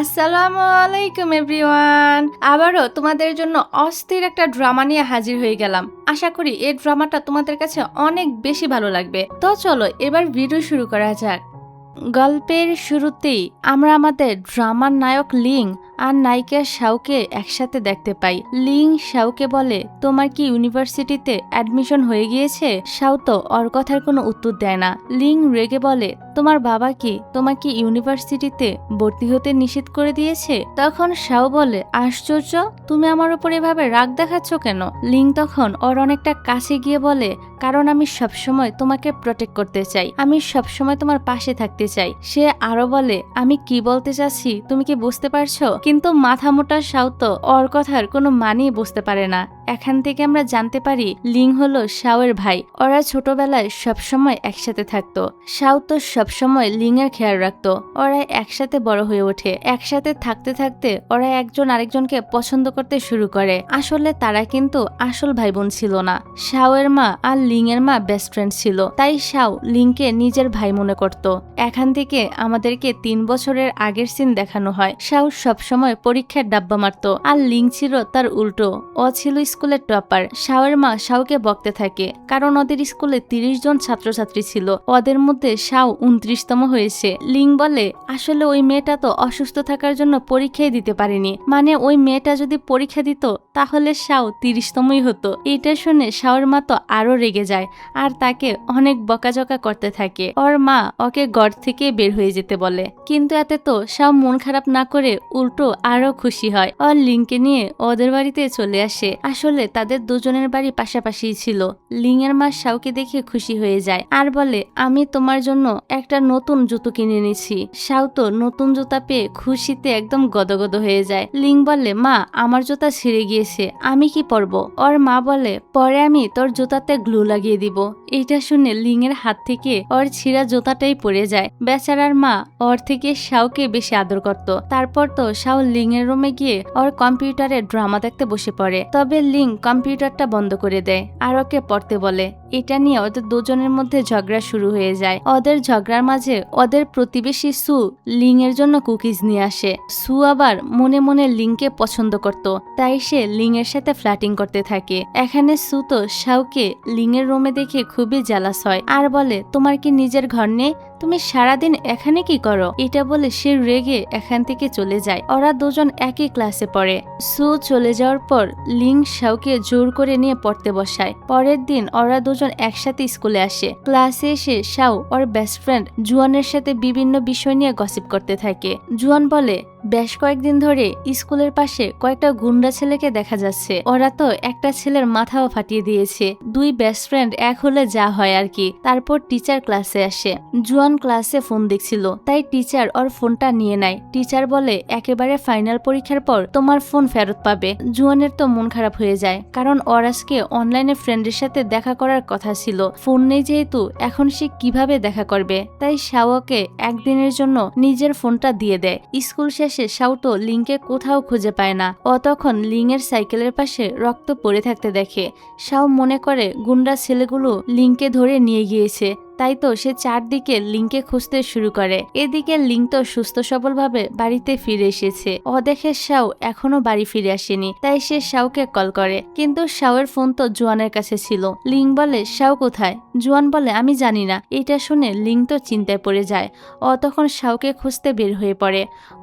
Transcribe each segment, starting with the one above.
আসসালামু আলাইকুম এভরিওয়ান। আবারও তোমাদের জন্য অস্থির একটা ড্রামা নিয়ে হাজির হয়ে গেলাম। আশা করি এই ড্রামাটা তোমাদের কাছে অনেক বেশি ভালো লাগবে। তো চলো এবার ভিডিও শুরু করা যাক। গল্পের শুরুতেই আমরা আমাদের ড্রামার নায়ক লিং আর নায়িকা শাওকে একসাথে দেখতে পাই। লিং শাওকে বলে, তোমার কি ইউনিভার্সিটিতে অ্যাডমিশন হয়ে গিয়েছে? শাও তো ওর কথার কোনো উত্তর দেয় না। লিং রেগে বলে, তোমার বাবা কি তোমাকে ইউনিভার্সিটিতে ভর্তি হতে নিষেধ করে দিয়েছে? তখন শাও বলে, আশ্চর্য, তুমি আমার উপর এভাবে রাগ দেখাচ্ছ কেন? লিং তখন ওর অনেকটা কাছে গিয়ে বলে, কারণ আমি সবসময় তোমাকে প্রটেক্ট করতে চাই, আমি সবসময় তোমার পাশে থাকতে চাই। সে আরো বলে, আমি কি বলতে চাচ্ছি তুমি কি বুঝতে পারছো? কিন্তু মাথা মোটা শাও তো ওর কথার কোনো মানেই বুঝতে পারে না। এখান থেকে আমরা জানতে পারি লিং হলো শাওয়ের ভাই। ওরা ছোটবেলায় সবসময় একসাথে থাকতো। শাও তো সবসময় লিং এর খেয়াল রাখতো। ওরা একসাথে বড় হয়ে ওঠে। একসাথে থাকতে থাকতে ওরা একজন আরেকজনকে পছন্দ করতে শুরু করে। আসলে তারা কিন্তু আসল ভাই বোন ছিল না। শাওয়ের মা আর লিং এর মা বেস্ট ফ্রেন্ড ছিল, তাই শাও লিংকে নিজের ভাই মনে করত। এখান থেকে আমাদেরকে 3 বছরের আগের সিন দেখানো হয়। শাও সবসময় পরীক্ষার ডাব্বা মারত আর লিং ছিল তার উল্টো। ও ছিল স্কুলের টপার। শাওয়ের মা শাওকে বকতে থাকে, কারণ ওদের স্কুলে 30 জন ছাত্রছাত্রী ছিল, ওদের মধ্যে শাও 29তম হয়েছে। লিং বলে, আসলে ওই মেয়েটা তো অসুস্থ থাকার জন্য পরীক্ষাই দিতে পারেনি, মানে ওই মেয়েটা যদি পরীক্ষা দিত তাহলে শাও 30তমই হতো। এটা শুনে শাওর মা তো আরো রেগে যায় আর তাকে অনেক বকাঝকা করতে থাকে। ওর মা ওকে ঘর থেকে বের হয়ে যেতে বলে, কিন্তু এতে তো শাও মন খারাপ না করে উল্টো আরো খুশি হয়। ওর লিংকে নিয়ে ওদের বাড়িতে চলে আসে। আসলে তাদের দুজনের বাড়ি পাশাপাশি ছিল। লিং এর মা শাওকে দেখে খুশি হয়ে যায় আর বলে, আমি তোমার জন্য একটা নতুন জুতো কিনে এনেছি। শাও তো নতুন জুতা পেয়ে খুশিতে একদম গদগদ হয়ে যায়। লিং বলে, মা আমার জুতা ছিঁড়ে গিয়েছে, আমি কি পরবো? ওর মা বলে, পরে আমি তোর জুতাতে গ্লু লাগিয়ে দিব। এটা শুনে লিং এর হাত থেকে ওর ছিঁড়া জুতাটাই পড়ে যায়। বেচারার মা ওর থেকে শাওকে বেশি আদর করত। তারপর তো শাও লিং এর রুমে গিয়ে ওর কম্পিউটারে ড্রামা দেখতে বসে পড়ে। তবে লিং কম্পিউটারটা বন্ধ করে দেয় আর ওকে পড়তে বলে। এটা নিয়ে ওদের দুজনের মধ্যে ঝগড়া শুরু হয়ে যায়। ওদের ঝগড়ার মাঝে ওদের প্রতিবেশী সু লিং এর জন্য কুকিজ নিয়ে আসে। সু আবার মনে মনে লিংকে পছন্দ করত, তাই সে লিং এর সাথে ফ্ল্যাটিং করতে থাকে। এখানে সু তো শাওকে লিং এর রুমে দেখে খুবই জেলাস হয় আর বলে, তোমার কি নিজের ঘর নেই? তুমি সারাদিন এখানে কি করো? এটা বলে সে রেগে এখান থেকে চলে যায়। ওরা দুজন একই ক্লাসে পড়ে। সু চলে যাওয়ার পর লিং শাওকে জোর করে নিয়ে পড়তে বসায়। পরের দিন ওরা দুজন একসাথে স্কুলে আসে। ক্লাসে এসে শাও ওর বেস্ট ফ্রেন্ড জুয়ানের সাথে বিভিন্ন বিষয় নিয়ে গসিপ করতে থাকে। জুয়ান বলে, বেশ কয়েকদিন ধরে স্কুলের পাশে কয়েকটা গুন্ডা ছেলেকে দেখা যাচ্ছে। ওরা তো একটা ছেলের মাথাও ফাটিয়ে দিয়েছে। দুই বেস্ট ফ্রেন্ড এক হলে যা হয় আর কি। তারপর টিচার ক্লাসে আসে। জুয়ান ক্লাসে ফোন দেখছিল, তাই টিচার ওর ফোনটা নিয়ে নেয়। টিচার বলে, একেবারে ফাইনাল পরীক্ষার পর তোমার ফোন ফেরত পাবে। জুয়ানের তো মন খারাপ হয়ে যায়, কারণ ওর আজকে অনলাইনে ফ্রেন্ডের সাথে দেখা করার কথা ছিল। ফোন নেই যেহেতু এখন সে কিভাবে দেখা করবে, তাই শাওকে একদিনের জন্য নিজের ফোনটা দিয়ে দেয়। স্কুল শেষে শাও তো লিংকে কোথাও খুঁজে পায় না। ও তখন লিং এর সাইকেলের পাশে রক্ত পড়ে থাকতে দেখে। শাও মনে করে গুন্ডা ছেলেগুলো লিংকে ধরে নিয়ে গিয়েছে, তাই তো সে চারদিকে লিংকে খুঁজতে শুরু করে। এদিকে লিং তো সুস্থ সবলভাবে বাড়িতে ফিরে এসেছে। ও দেখে শাও এখনো বাড়ি ফিরে আসেনি, তাই সে শাওকে কল করে, কিন্তু শাওয়ের ফোন তো জুয়ানের কাছে ছিল। লিং বলে, শাও কোথায়? জুয়ান বলে, আমি জানি না। এটা শুনে লিং তো চিন্তায় পড়ে যায়। ও তখন শাওকে খুঁজতে বের হয়ে পড়ে।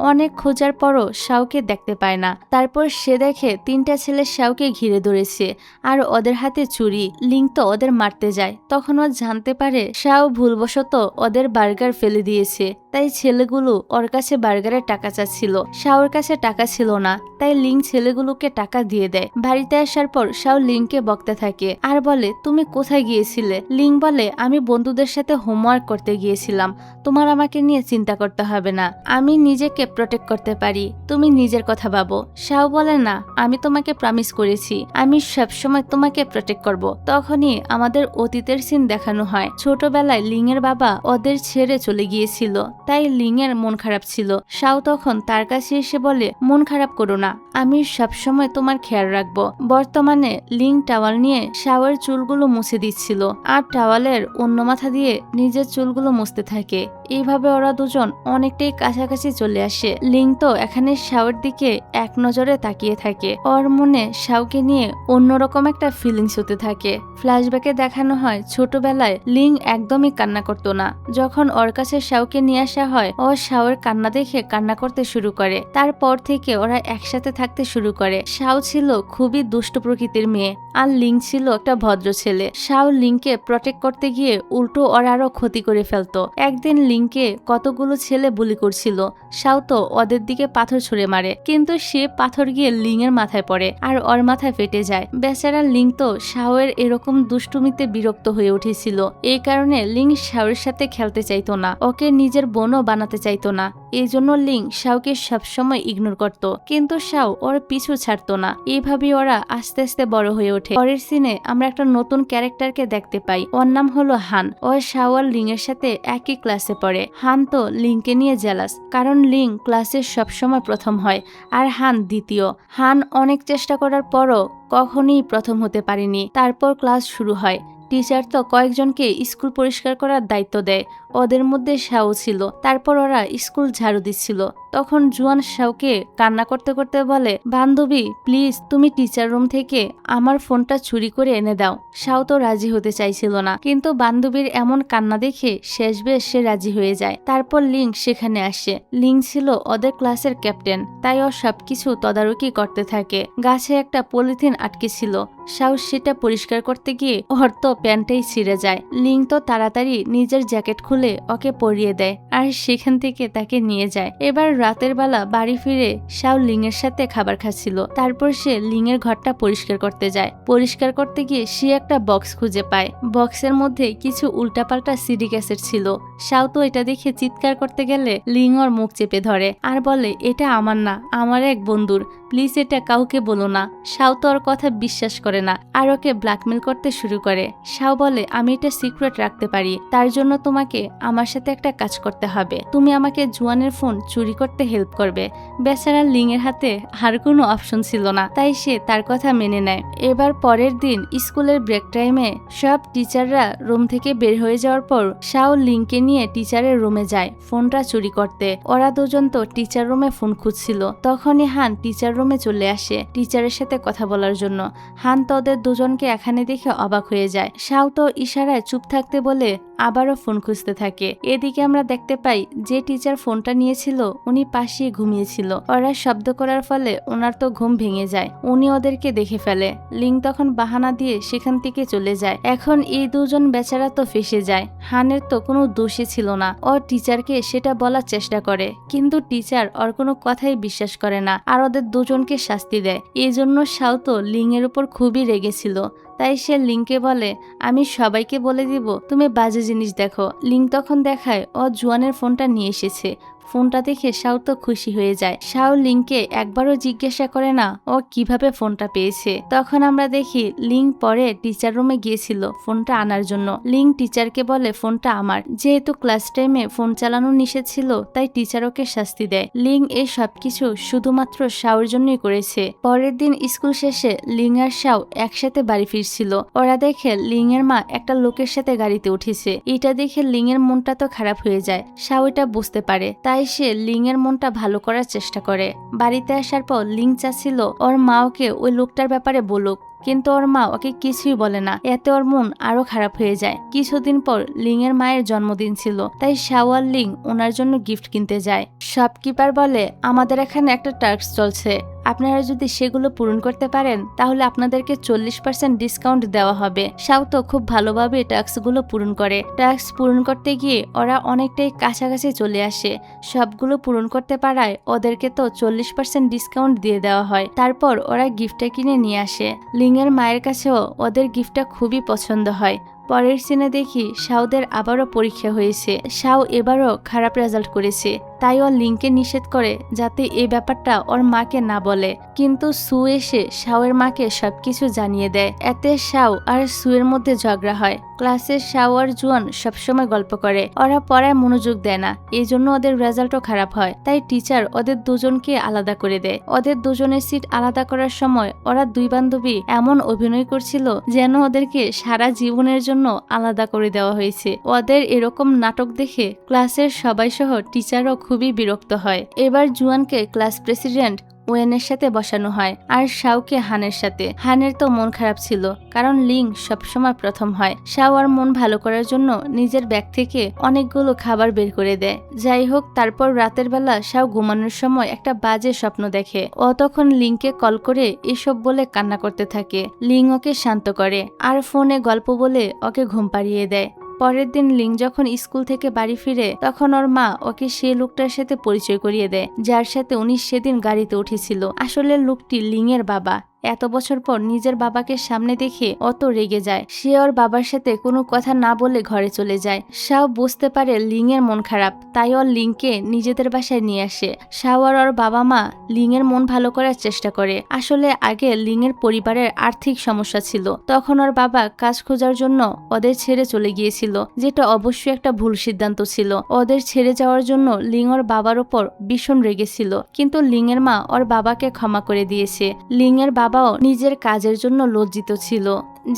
অনেক খোঁজার পরও শাওকে দেখতে পায় না। তারপর সে দেখে 3টা ছেলে শাওকে ঘিরে ধরেছে আর ওদের হাতে ছুরি। লিং তো ওদের মারতে যায়। তখন ও জানতে পারে শাও ভুলবশত ওদের বার্গার ফেলে দিয়েছে, তাই ছেলেগুলো ওর কাছে বার্গারের টাকা চাচ্ছিল। শাওর কাছে টাকা ছিল না, তাই লিং ছেলেগুলোকে টাকা দিয়ে দেয়। বাড়িতে আসার পর শাও লিংকে বকতে থাকে আর বলে, তুমি কোথায় গিয়েছিলে? লিং বলে, আমি বন্ধুদের সাথে হোমওয়ার্ক করতে গিয়েছিলাম, তোমার আমাকে নিয়ে চিন্তা করতে হবে না, আমি নিজেকে প্রটেক্ট করতে পারি, তুমি নিজের কথা ভাবো। শাও বলে, না, আমি তোমাকে প্রমিস করেছি আমি সবসময় তোমাকে প্রটেক্ট করব। তখনই আমাদের অতীতের সিন দেখানো হয়। ছোটবেলায় লিং এর বাবা ওদের ছেড়ে চলে গিয়েছিল, তাই লিং এর মন খারাপ ছিল। শাও তখন তার কাছে এসে বলে, মন খারাপ করো না, আমি সবসময় তোমার খেয়াল রাখবো। বর্তমানে লিং টাওয়াল নিয়ে শাওয়ের চুলগুলো মুছে দিচ্ছিল আর টাওয়ালের অন্য মাথা দিয়ে নিজের চুলগুলো মুছতে থাকে। এইভাবে ওরা দুজন অনেকটাই কাছাকাছি চলে আসে। লিং তো এখানে শাওয়ের দিকে এক নজরে তাকিয়ে থাকে। ওর মনে শাওকে নিয়ে অন্যরকম একটা ফিলিংস হতে থাকে। ফ্ল্যাশব্যাকে দেখানো হয় ছোটবেলায় লিং একদমই কান্না করতো না। যখন ওর কাছে শাওকে নিয়ে আসা হয়, ও শাওয়ের কান্না দেখে কান্না করতে শুরু করে। তারপর থেকে ওরা একসাথে থাকতে শুরু করে। শাও ছিল খুবই দুষ্ট প্রকৃতির মেয়ে আর লিং ছিল একটা ভদ্র ছেলে। শাও লিংকে প্রটেক্ট করতে গিয়ে উল্টো ওর আরো ক্ষতি করে ফেলতো। একদিন লিংকে কতগুলো ছেলে বুলি করছিল। শাও তো ওদের দিকে পাথর ছুঁড়ে মারে, কিন্তু সে পাথর গিয়ে লিং এর মাথায় পড়ে আর ওর মাথায় ফেটে যায়। বেচারা লিং তো শাওয়ের এরকম দুষ্টুমিতে বিরক্ত হয়ে উঠেছিল। এই কারণে লিং শাওয়ের সাথে খেলতে চাইতো না, ওকে নিজের বোনও বানাতে চাইতো না। এই জন্য লিং শাওকে সবসময় ইগনোর করত, কিন্তু শাও ওর পিছু ছাড়তো না। এইভাবে ওরা আস্তে আস্তে বড় হয়ে ওঠে। পরের সিনে আমরা একটা নতুন ক্যারেক্টারকে দেখতে পাই। ওর নাম হলো হান। ও শাও আর লিং এর সাথে একই ক্লাসে পড়ে। হান তো লিংকে নিয়ে জেলাস, কারণ লিং ক্লাসে সবসময় প্রথম হয় আর হান দ্বিতীয়। হান অনেক চেষ্টা করার পরও কখনোই প্রথম হতে পারেনি। তারপর ক্লাস শুরু হয়। টিচার তো কয়েকজনকে স্কুল পরিষ্কার করার দায়িত্ব দেয়, ওদের মধ্যে শাও ছিল। তারপর ওরা স্কুল ঝাড়ু দিচ্ছিল। তখন জুয়ান শাওকে কান্না করতে করতে বলে, বান্ধবী প্লিজ তুমি টিচার রুম থেকে আমার ফোনটা চুরি করে এনে দাও। শাও তো রাজি হতে চাইছিল না, কিন্তু বান্ধবীর এমন কান্না দেখে শেষবেশ সে রাজি হয়ে যায়। তারপর লিং সেখানে আসে। লিং ছিল ওদের ক্লাসের ক্যাপ্টেন, তাই ও সবকিছু তদারকি করতে থাকে। গাছে একটা পলিথিন আটকে ছিল। শাও সেটা পরিষ্কার করতে গিয়ে ওর তো প্যান্টটাই ছিঁড়ে যায়। লিং তো তাড়াতাড়ি নিজের জ্যাকেট খুলে ওকে পরিয়ে দেয় আর সেখান থেকে তাকে নিয়ে যায়। এবার রাতের বেলা বাড়ি ফিরে শাও লিং এর সাথে খাবার খাচ্ছিল। তারপর সে লিং এর ঘরটা পরিষ্কার করতে যায়। পরিষ্কার করতে গিয়ে সে একটা বক্স খুঁজে পায়। বক্সের মধ্যে কিছু উল্টাপাল্টা সিডি ক্যাসেট ছিল। শাও তো এটা দেখে চিৎকার করতে গেলে লিং ওর মুখ চেপে ধরে আর বলে, এটা আমার না, আমার এক বন্ধুর, প্লিজ এটা কাউকে বলো না। শাও তো ওর কথা বিশ্বাস করে না আর ওকে ব্ল্যাকমেল করতে শুরু করে। শাও বলে, আমি এটা সিক্রেট রাখতে পারি, তার জন্য তোমাকে আমার সাথে একটা কাজ করতে হবে। তুমি আমাকে জুয়ানের ফোন চুরি করতে হেল্প করবে। বেচারা লিং এর হাতে আর কোনো অপশন ছিল না, তাই সে তার কথা মেনে নেয়। এবার পরের দিন স্কুলের ব্রেক টাইমে সব টিচাররা রুম থেকে বের হয়ে যাওয়ার পর শাও লিংকে নিয়ে টিচারের রুমে যায় ফোনটা চুরি করতে। ওরা দুজন তো টিচার রুমে ফোন খুঁজছিল। তখনই হান টিচার রুমে চলে আসে টিচারের সাথে কথা বলার জন্য। হান তো ওদের দুজনকে এখানে দেখে অবাক হয়ে যায়। শাও তো ইশারায় চুপ থাকতে বলে আবারও ফোন খুঁজতে থাকে। এদিকে আমরা দেখতে পাই যে টিচার ফোনটা নিয়েছিল উনি পাশে ঘুমিয়েছিল। ওরা শব্দ করার ফলে ওনার তো ঘুম ভেঙে যায়। উনি ওদেরকে দেখে ফেলে। লিং তখন বাহানা দিয়ে সেখান থেকে চলে যায়। এখন এই দুজন বেচারা তো ফেসে যায়। হানের তো কোনো দোষই ছিল না। ও টিচারকে সেটা বলার চেষ্টা করে, কিন্তু টিচার ওর কোনো কথাই বিশ্বাস করে না আর ওদের দুজনকে শাস্তি দেয়। এই জন্য শাও তো লিং এর উপর খুবই রেগেছিল। তাই সে লিংকে বলে, আমি সবাইকে বলে দিব তুমি বাজে জিনিস দেখো। লিং তখন দেখায় ও জুয়ানের ফোনটা নিয়ে এসেছে। ফোনটা দেখে শাও তো খুশি হয়ে যায়। শাও লিংকে একবারও জিজ্ঞাসা করে না ও কিভাবে ফোনটা পেয়েছে। তখন আমরা দেখি লিং পরে টিচার রুমে গিয়েছিল ফোনটা আনার জন্য। লিং টিচারকে বলে ফোনটা আমার। যেহেতু ক্লাস টাইমে ফোন চালানো নিষেধ ছিল, তাই টিচার ওকে শাস্তি দেয়। লিং এই সবকিছু শুধুমাত্র শাওর জন্যই করেছে। পরের দিন স্কুল শেষে লিং আর শাও একসাথে বাড়ি ফিরছিল। ওরা দেখে লিং এর মা একটা লোকের সাথে গাড়িতে উঠেছে। এটা দেখে লিং এর মনটা তো খারাপ হয়ে যায়। শাও এটা বুঝতে পারে, তাই সে লিং এর মনটা ভালো করার চেষ্টা করে। বাড়িতে আসার পর লিং চাচ্ছিল ওর মা ওকে ওই লোকটার ব্যাপারে বলুক, কিন্তু ওর মা ওকে কিছুই বলে না। এতে ওর মন আরো খারাপ হয়ে যায়। কিছুদিন পর লিং এর মায়ের জন্মদিন ছিল, তাই শাও আর লিং ওনার জন্য গিফট কিনতে যায়। শপকিপার বলে, আমাদের এখানে একটা টাস্ক চলছে, আপনারা যদি সেগুলো পূরণ করতে পারেন তাহলে আপনাদেরকে 40% ডিসকাউন্ট দেওয়া হবে। শাও তো খুব ভালোভাবে টাস্কগুলো পূরণ করে। টাস্ক পূরণ করতে গিয়ে ওরা অনেকটাই কাছাকাছি চলে আসে। সবগুলো পূরণ করতে পারায় ওদেরকে তো 40% ডিসকাউন্ট দিয়ে দেওয়া হয়। তারপর ওরা গিফটটা কিনে নিয়ে আসে। লিং এর মায়ের কাছেও ওদের গিফটটা খুবই পছন্দ হয়। পরের সিনে দেখি শাওদের আবারও পরীক্ষা হয়েছে। শাও এবারও খারাপ রেজাল্ট করেছে। তাই ও লিংকে নিষেধ করে যাতে এই ব্যাপারটা ওর মাকে না বলে। কিন্তু সু এসে শাওয়ের মাকে সবকিছু জানিয়ে দেয়। এতে শাও আর সুয়ের মধ্যে ঝগড়া হয়। ক্লাসের শাও আর জুয়ান সবসময় গল্প করে, ওরা পড়ায় মনোযোগ দেয় না, এই জন্য ওদের রেজাল্টও খারাপ হয়। তাই টিচার ওদের দুজনকে আলাদা করে দেয়। ওদের দুজনের সিট আলাদা করার সময় ওরা দুই বান্ধবী এমন অভিনয় করছিল যেন ওদেরকে সারা জীবনের জন্য আলাদা করে দেওয়া হয়েছে। ওদের এরকম নাটক দেখে ক্লাসের সবাই সহ টিচারও খুবই বিরক্ত হয়। এবার জুয়ানকে ক্লাস প্রেসিডেন্ট ওয়েনের সাথে বসানো হয় আর শাওকে হানের সাথে। হানের তো মন খারাপ ছিল, কারণ লিং সবসময় প্রথম হয়। শাও আর মন ভালো করার জন্য নিজের ব্যাগ থেকে অনেকগুলো খাবার বের করে দেয়। যাই হোক, তারপর রাতের বেলা শাও ঘুমানোর সময় একটা বাজে স্বপ্ন দেখে। ও তখন লিংকে কল করে এসব বলে কান্না করতে থাকে। লিং ওকে শান্ত করে আর ফোনে গল্প বলে ওকে ঘুম পাড়িয়ে দেয়। পরের দিন লিং যখন স্কুল থেকে বাড়ি ফিরে তখন ওর মা ওকে সেই লোকটার সাথে পরিচয় করিয়ে দেয় যার সাথে উনি সেদিন গাড়িতে উঠেছিল। আসলে লোকটি লিং এর বাবা। এত বছর পর নিজের বাবাকে সামনে দেখে অত রেগে যায়। সে ওর বাবার সাথে কোনো কথা না বলে ঘরে চলে যায়। শাও বুঝতে পারে লিং এর মন খারাপ, তাই ওর লিংকে নিজেদের বাসায় নিয়ে আসে। শাও আর ওর বাবা মা লিং এর মন ভালো করার চেষ্টা করে। আসলে আগে লিং এর পরিবারের আর্থিক সমস্যা ছিল, তখন ওর বাবা কাজ খোঁজার জন্য ওদের ছেড়ে চলে গিয়েছিল, যেটা অবশ্যই একটা ভুল সিদ্ধান্ত ছিল। ওদের ছেড়ে যাওয়ার জন্য লিং ওর বাবার ওপর ভীষণ রেগেছিল, কিন্তু লিং এর মা ওর বাবাকে ক্ষমা করে দিয়েছে। লিং এর বাবাও নিজের কাজের জন্য লজ্জিত ছিল।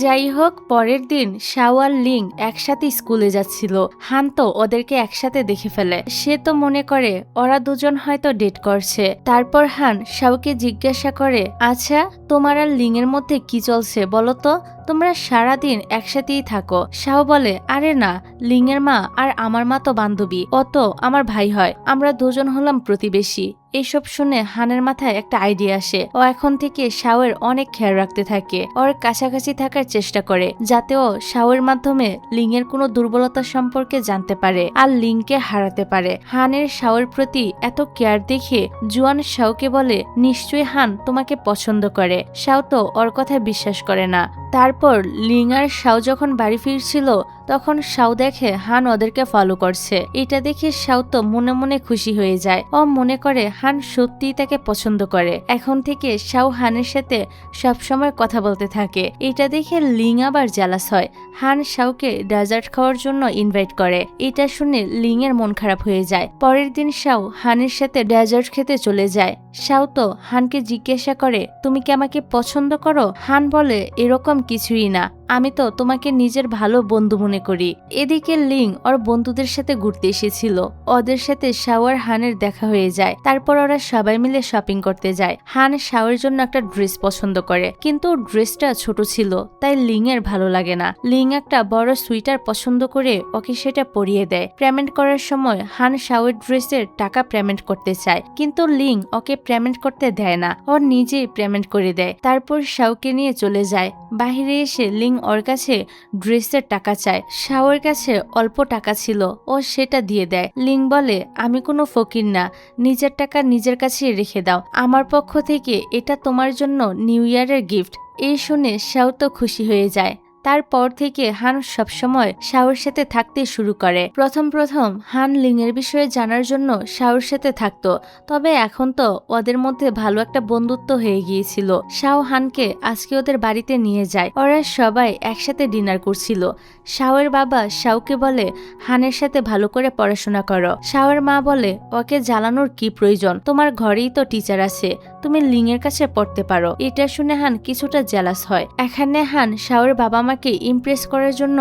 যাই হোক, পরের দিন শাও আর লিং একসাথে স্কুলে যাচ্ছিল। হান তো ওদেরকে একসাথে দেখে ফেলে। সে তো মনে করে ওরা দুজন হয়তো ডেট করছে। তারপর হান শাওকে জিজ্ঞাসা করে, আচ্ছা তোমার আর লিং এর মধ্যে কি চলছে বলো তো, তোমরা সারাদিন একসাথেই থাকো। শাও বলে, আরে না, লিং এর মা আর আমার মা তো বান্ধবী, ও তো আমার ভাই হয়, আমরা দুজন হলাম প্রতিবেশী। এইসব শুনে হানের মাথায় একটা আইডিয়া আসে। ও এখন থেকে শাওয়ের অনেক খেয়াল রাখতে থাকে, ওর কাছাকাছি থাকার চেষ্টা করে যাতে ও শাওয়ের মাধ্যমে লিং এর কোনো দুর্বলতা সম্পর্কে জানতে পারে আর লিংকে হারাতে পারে। হানের শাওয়ের প্রতি এত কেয়ার দেখে জুয়ান শাওকে বলে, নিশ্চয়ই হান তোমাকে পছন্দ করে। শাও তো ওর কথা বিশ্বাস করে না। তারপর লিং আর শাও যখন বাড়ি ফিরছিল তখন শাও দেখে হান ওদেরকে ফলো করছে। এটা দেখে শাও তো মনে মনে খুশি হয়ে যায়। ও মনে করে হান সত্যিই তাকে পছন্দ করে। এখন থেকে শাও হানের সাথে সবসময় কথা বলতে থাকে। এটা দেখে লিং আবার জেলাস হয়। হান শাওকে ডেজার্ট খাওয়ার জন্য ইনভাইট করে। এটা শুনে লিং এর মন খারাপ হয়ে যায়। পরের দিন শাও হানের সাথে ডেজার্ট খেতে চলে যায়। শাও তো হানকে জিজ্ঞাসা করে, তুমি কি আমাকে পছন্দ করো? হান বলে, এরকম কিছুই না, আমি তো তোমাকে নিজের ভালো বন্ধু মনে করি। এদিকে লিং ওর বন্ধুদের সাথে ঘুরতে এসেছিল। ওদের সাথে শাও আর হানের দেখা হয়ে যায়। তারপর ওরা সবাই মিলে শপিং করতে যায়। হান শাওয়ের জন্য একটা ড্রেস পছন্দ করে, কিন্তু ড্রেসটা ছোট ছিল, তাই লিং এর ভালো লাগে না। লিং একটা বড় সুইটার পছন্দ করে ওকে সেটা পরিয়ে দেয়। পেমেন্ট করার সময় হান শাওয়ের ড্রেসের টাকা পেমেন্ট করতে চায়, কিন্তু লিং ওকে পেমেন্ট করতে দেয় না, ও নিজেই পেমেন্ট করে দেয়। তারপর শাওকে নিয়ে চলে যায়। বাহিরে এসে লিং ওর কাছে ড্রেসের টাকা চায়। শাওয়ের কাছে অল্প টাকা ছিল, ও সেটা দিয়ে দেয়। লিং বলে, আমি কোনো ফকির না, নিজের টাকা নিজের কাছে রেখে দাও, আমার পক্ষ থেকে এটা তোমার জন্য নিউ ইয়ারের গিফট। এই শুনে শাও তো খুশি হয়ে যায়। তারপর থেকে হান সবসময় শাওর সাথে থাকতে শুরু করে। প্রথম হান লিং এর বিষয়ে জানার জন্য শাওর সাথে থাকতো, তবে এখন তো ওদের মধ্যে ভালো একটা বন্ধুত্ব হয়ে গিয়েছিল। শাও হানকে আজকে ওদের বাড়িতে নিয়ে যায়। ওরা সবাই একসাথে ডিনার করছিল। শাওয়ের বাবা শাওকে বলে, হানের সাথে ভালো করে পড়াশোনা করো। শাওয়ের মা বলে, ওকে জ্বালানোর কি প্রয়োজন, তোমার ঘরেই তো টিচার আছে, তুমি লিং এর কাছে পড়তে পারো। এটা শুনে হান কিছুটা জেলাস হয়। এখানে হান শাওয়ের বাবা মাকে ইমপ্রেস করার জন্য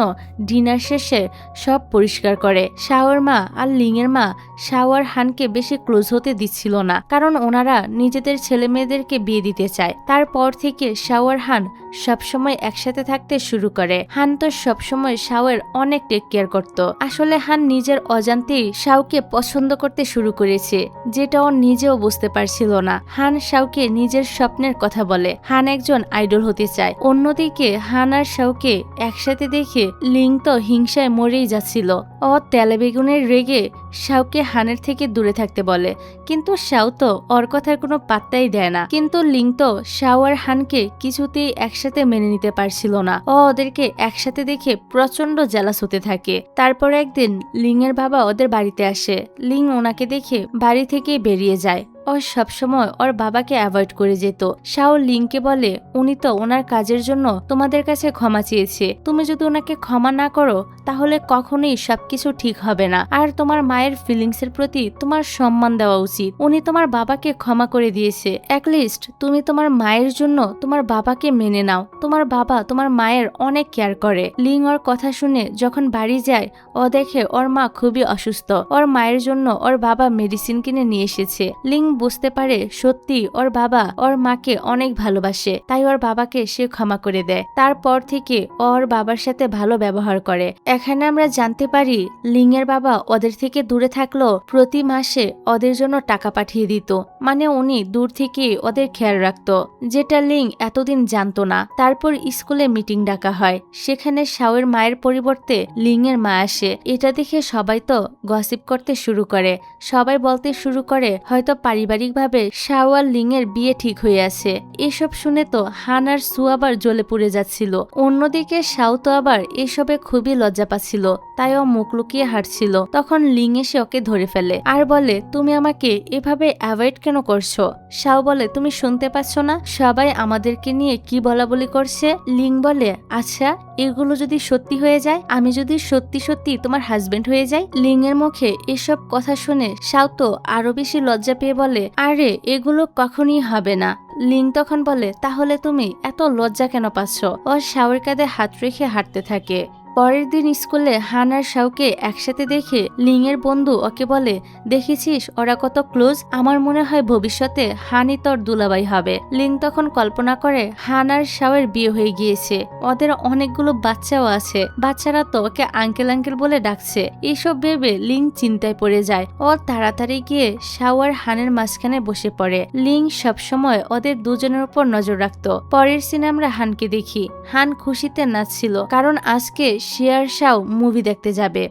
ডিনার শেষে সব পরিষ্কার করে। শাওয়ের মা আর লিং এর মা শাও আর হানকে বেশি ক্লোজ হতে দিচ্ছিল না, কারণ ওনারা নিজেদের ছেলে মেয়েদেরকে বিয়ে দিতে চায়। তারপর থেকে শাও আর হান সবসময় একসাথে থাকতে শুরু করে। হান তো সবসময় শাওয়ের অনেক টেক কেয়ার করত। আসলে হান নিজের অজান্তেই শাওকে পছন্দ করতে শুরু করেছে, যেটা ও নিজেও বুঝতে পারছিল না। হান শাওকে নিজের স্বপ্নের কথা বলে। হান একজন আইডল হতে চায়। অন্যদিকে হান আর শাওকে একসাথে দেখে লিং তো হিংসায় মরেই যাচ্ছিল। ও তেলে বেগুনের রেগে শাওকে হানের থেকে দূরে থাকতে বলে, কিন্তু শাও তো ওর কথার কোনো পাত্তাই দেয় না। কিন্তু লিং তো শাও আর হানকে কিছুতেই একসাথে মেনে নিতে পারছিল না। ওদেরকে একসাথে দেখে প্রচন্ড জেলাস হতে থাকে। তারপর একদিন লিং এর বাবা ওদের বাড়িতে আসে। লিং ওনাকে দেখে বাড়ি থেকে বেরিয়ে যায়। ও সবসময় ওর বাবাকে অ্যাভয়েড করে যেত। শাও লিংকে বলে, উনি তো ওনার কাজের জন্য তোমাদের কাছে ক্ষমা চেয়েছে, তুমি যদি ওনাকে ক্ষমা না করো তাহলে কখনোই সবকিছু ঠিক হবে না। আর তোমার মায়ের ফিলিংস এর প্রতি তোমার সম্মান দেওয়া উচিত। উনি তোমার বাবাকে ক্ষমা করে দিয়েছে, অ্যাটলিস্ট তুমি তোমার মায়ের জন্য তোমার বাবাকে মেনে নাও। তোমার বাবা তোমার মায়ের অনেক কেয়ার করে। লিং ওর কথা শুনে যখন বাড়ি যায়, ও দেখে ওর মা খুবই অসুস্থ। ওর মায়ের জন্য ওর বাবা মেডিসিন কিনে নিয়ে এসেছে। লিং বুঝতে পারে সত্যি ওর বাবা ওর মাকে অনেক ভালোবাসে, তাই ওর বাবাকে সে ক্ষমা করে দেয়। তারপর থেকে ওর বাবার সাথে ভালো ব্যবহার করে। এখানে আমরা জানতে পারি লিং এর বাবা ওদের থেকে দূরে থাকলেও প্রতি মাসে ওদের জন্য টাকা পাঠিয়ে দিত, মানে উনি দূর থেকে ওদের খেয়াল রাখতো, যেটা লিং এতদিন জানতো না। তারপর স্কুলে মিটিং ডাকা হয়, সেখানে শাওয়ের মায়ের পরিবর্তে লিং এর মা আসে। এটা দেখে সবাই তো গসিপ করতে শুরু করে। সবাই বলতে শুরু করে হয়তো পারিবারিকভাবে শাও আর লিং এর বিয়ে ঠিক হয়ে আছে। এসব শুনে তো হান আর সু আবার জ্বলে পুড়ে যাচ্ছিল। অন্যদিকে শাও তো আবার এসবে খুবই লজ্জা পাচ্ছিল, তাই ও মুখ লুকিয়ে হাঁটছিল। তখন লিং এসে ওকে ধরে ফেলে আর বলে, তুমি আমাকে এভাবে অ্যাভয়েড কেন করছো? শাও বলে, তুমি শুনতে পাচ্ছ না সবাই আমাদেরকে নিয়ে কি বলা বলি করছে? লিং বলে, আচ্ছা এগুলো যদি সত্যি হয়ে যায়, আমি যদি সত্যি সত্যি তোমার হাজবেন্ড হয়ে যাই? লিং এর মুখে এসব কথা শুনে শাও তো আরো বেশি লজ্জা পেয়ে বলে, আরে এগুলো কখনই হবে না। লিং তখন বলে, তাহলে তুমি এত লজ্জা কেন পাচ্ছ? ও শাওয়ের কাঁধে হাত রেখে হাঁটতে থাকে। পরের দিন স্কুলে হান আর শাওকে একসাথে দেখে লিং এর বন্ধু ওকে বলে, দেখেছিস ওরা কত ক্লোজ, আমার মনে হয় ভবিষ্যতে হানই তোর দুলাভাই হবে। লিং তখন কল্পনা করে হান আর শাওয়ের বিয়ে হয়ে গিয়েছে, ওদের অনেকগুলো বাচ্চাও আছে, বাচ্চারা তো ওকে আঙ্কেল আঙ্কেল বলে ডাকছে। এইসব ভেবে লিং চিন্তায় পড়ে যায়। ও তাড়াতাড়ি গিয়ে শাও আর হানের মাঝখানে বসে পড়ে। লিং সবসময় ওদের দুজনের উপর নজর রাখতো। পরের সিনে আমরা হানকে দেখি। হান খুশিতে নাচছিল, কারণ আজকে সে আর শাও মুভি দেখতে যাবে।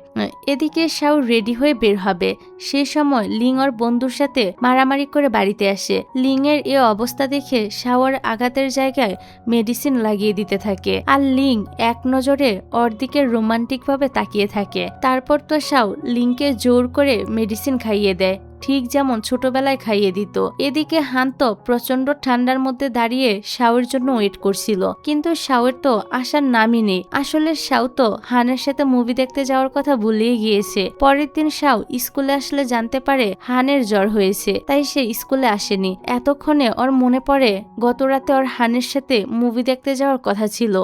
এদিকে শাও রেডি হয়ে বের হবে। সে সময় লিং ওর বন্ধুর সাথে মারামারি করে বাড়িতে আসে। লিং এর এ অবস্থা দেখে শাও ওর আঘাতের জায়গায় মেডিসিন লাগিয়ে দিতে থাকে, আর লিং এক নজরে ওর দিকে রোমান্টিক ভাবে তাকিয়ে থাকে। তারপর তো শাও লিংকে জোর করে মেডিসিন খাইয়ে দেয়, ঠিক যেমন ছোটবেলায় খাইয়ে দিত। এদিকে হান তো প্রচন্ড ঠান্ডার মধ্যে দাঁড়িয়ে শাওয়ের জন্য ওয়েট করছিল, কিন্তু শাওয়ের তো আসার নামই নেই। আসলে শাও তো হানের সাথে মুভি দেখতে যাওয়ার কথা ভুলেই গিয়েছে। পরের দিন শাও স্কুলে আসলে জানতে পারে হানের জ্বর হয়েছে, তাই সে স্কুলে আসেনি। এতক্ষণে ওর মনে পড়ে গত রাতে ওর হানের সাথে মুভি দেখতে যাওয়ার কথা ছিল।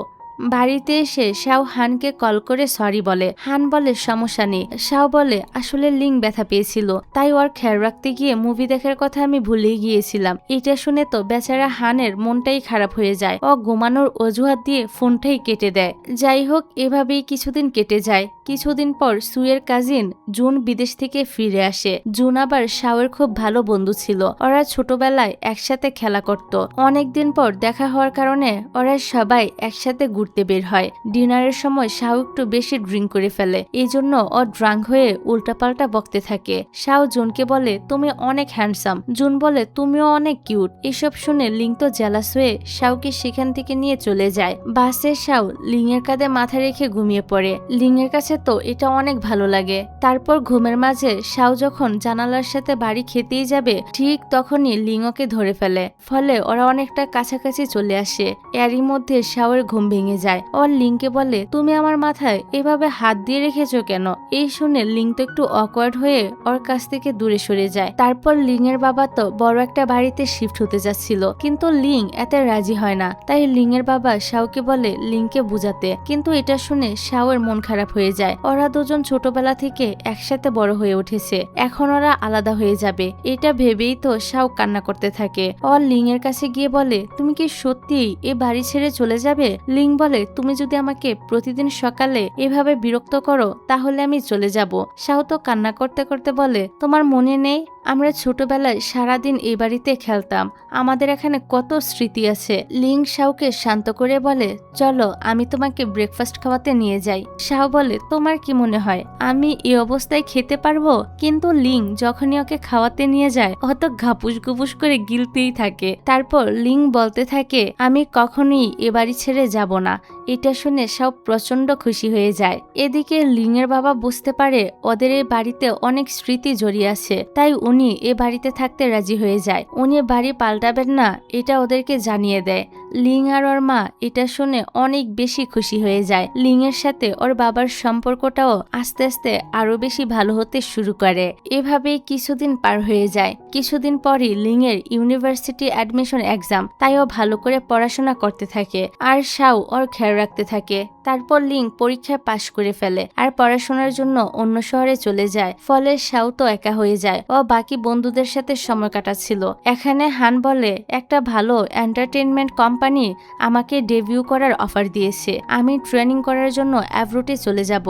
বাড়িতে এসে শাও হানকে কল করে সরি বলে। হান বলে সমস্যা নেই। শাও বলে, আসলে লিং ব্যথা পেয়েছিল, তাই ওর খেয়াল রাখতে গিয়ে মুভি দেখার কথা আমি ভুলেই গিয়েছিলাম। এটা শুনে তো বেচারা হানের মনটাই খারাপ হয়ে যায়। ও ঘুমানোর অজুহাত দিয়ে ফোনটাই কেটে দেয়। যাই হোক, এভাবেই কিছুদিন কেটে যায়। কিছুদিন পর সুয়ের কাজিন জুন বিদেশ থেকে ফিরে আসে। জুন আবার শাওয়ের খুব ভালো বন্ধু ছিল। ওরা ছোটবেলায় একসাথে খেলা করত। অনেকদিন পর দেখা হওয়ার কারণে ওরা সবাই একসাথে ঘুরতে বের হয়। ডিনারের সময় শাও একটু বেশি ড্রিঙ্ক করে ফেলে, এই জন্য ও ড্রাঙ্ক হয়ে উল্টাপাল্টা বকতে থাকে। শাও জুনকে বলে, তুমি অনেক হ্যান্ডসাম। জুন বলে, তুমিও অনেক কিউট। এসব শুনে লিং তো জেলাস হয়ে শাওকে সেখান থেকে নিয়ে চলে যায়। বাসে শাও লিং এর কাঁধে মাথা রেখে ঘুমিয়ে পড়ে। লিং এর কাছে তো এটা অনেক ভালো লাগে। তারপর ঘুমের মাঝে শাও যখন জানালার সাথে বাড়ি খেতেই যাবে, ঠিক তখনই লিং ওকে ধরে ফেলে। ফলে ওরা অনেকটা কাছাকাছি চলে আসে। এরই মধ্যে শাওয়ের ঘুম ভেঙে যায়। ওর লিংকে বলে, তুমি আমার মাথায় এভাবে হাত দিয়ে রেখেছো কেন? এই শুনে লিং তো একটু অকওয়ার্ড হয়ে ওর কাছ থেকে দূরে সরে যায়। তারপর লিং এর বাবা তো বড় একটা বাড়িতে শিফট হতে যাচ্ছিল, কিন্তু লিং এতে রাজি হয় না। তাই লিং এর বাবা শাওকে বলে লিংকে বুঝাতে, কিন্তু এটা শুনে শাওয়ের মন খারাপ হয়ে যায়। ওরা দুজন ছোটবেলা থেকে একসাথে বড় হয়ে উঠেছে, এখন ওরা আলাদা হয়ে যাবে। এটা ভেবেই তো শাও কান্না করতে থাকে। ওর লিং এর কাছে গিয়ে বলে, তুমি কি সত্যিই এ বাড়ি ছেড়ে চলে যাবে? লিং বলে, তুমি যদি আমাকে প্রতিদিন সকালে এভাবে বিরক্ত করো তাহলে আমি চলে যাব। শাও তো কান্না করতে করতে বলে, তোমার মনে নেই আমরা ছোটবেলায় সারাদিন এই বাড়িতে খেলতাম, আমাদের এখানে কত স্মৃতি আছে। লিং শাওকে শান্ত করে বলে, চলো আমি তোমাকে ব্রেকফাস্ট খাওয়াতে নিয়ে যাই। শাও বলে, তোমার কি মনে হয় আমি এই অবস্থায় খেতে পারবো? কিন্তু লিং যখনই ওকে খাওয়াতে নিয়ে যায় ও তো ঘাপুস গুপুস করে গিলতেই থাকে। তারপর লিং বলতে থাকে, আমি কখনোই এ বাড়ি ছেড়ে যাব না। এটা শুনে শাও প্রচন্ড খুশি হয়ে যায়। এদিকে লিং এর বাবা বুঝতে পারে ওদের এই বাড়িতে অনেক স্মৃতি জড়িয়ে আছে, তাই উনি এ বাড়িতে থাকতে রাজি হয়ে যায়। উনি বাড়ি পাল্টাবেন না এটা ওদেরকে জানিয়ে দেয়। লিং আর ওর মা এটা শুনে অনেক বেশি খুশি হয়ে যায়। লিং এর সাথে ওর বাবার সম্পর্কটাও আস্তে আস্তে আরো বেশি ভালো হতে শুরু করে। এভাবেই কিছুদিন পার হয়ে যায়। কিছুদিন পরই লিং এর ইউনিভার্সিটি অ্যাডমিশন এক্সাম, তাই ও ভালো করে পড়াশোনা করতে থাকে আর শাও ওর খেয়াল রাখতে থাকে। তারপর লিং পরীক্ষায় পাশ করে ফেলে আর পড়াশোনার জন্য অন্য শহরে চলে যায়। ফলে শাও তো একা হয়ে যায় ও বাকি বন্ধুদের সাথে সময় কাটাচ্ছিল। এখানে হান বলে, একটা ভালো এন্টারটেইনমেন্ট কোম্পানি আমাকে ডেবিউ করার অফার দিয়েছে, আমি ট্রেনিং করার জন্য অ্যাব্রোডে চলে যাব।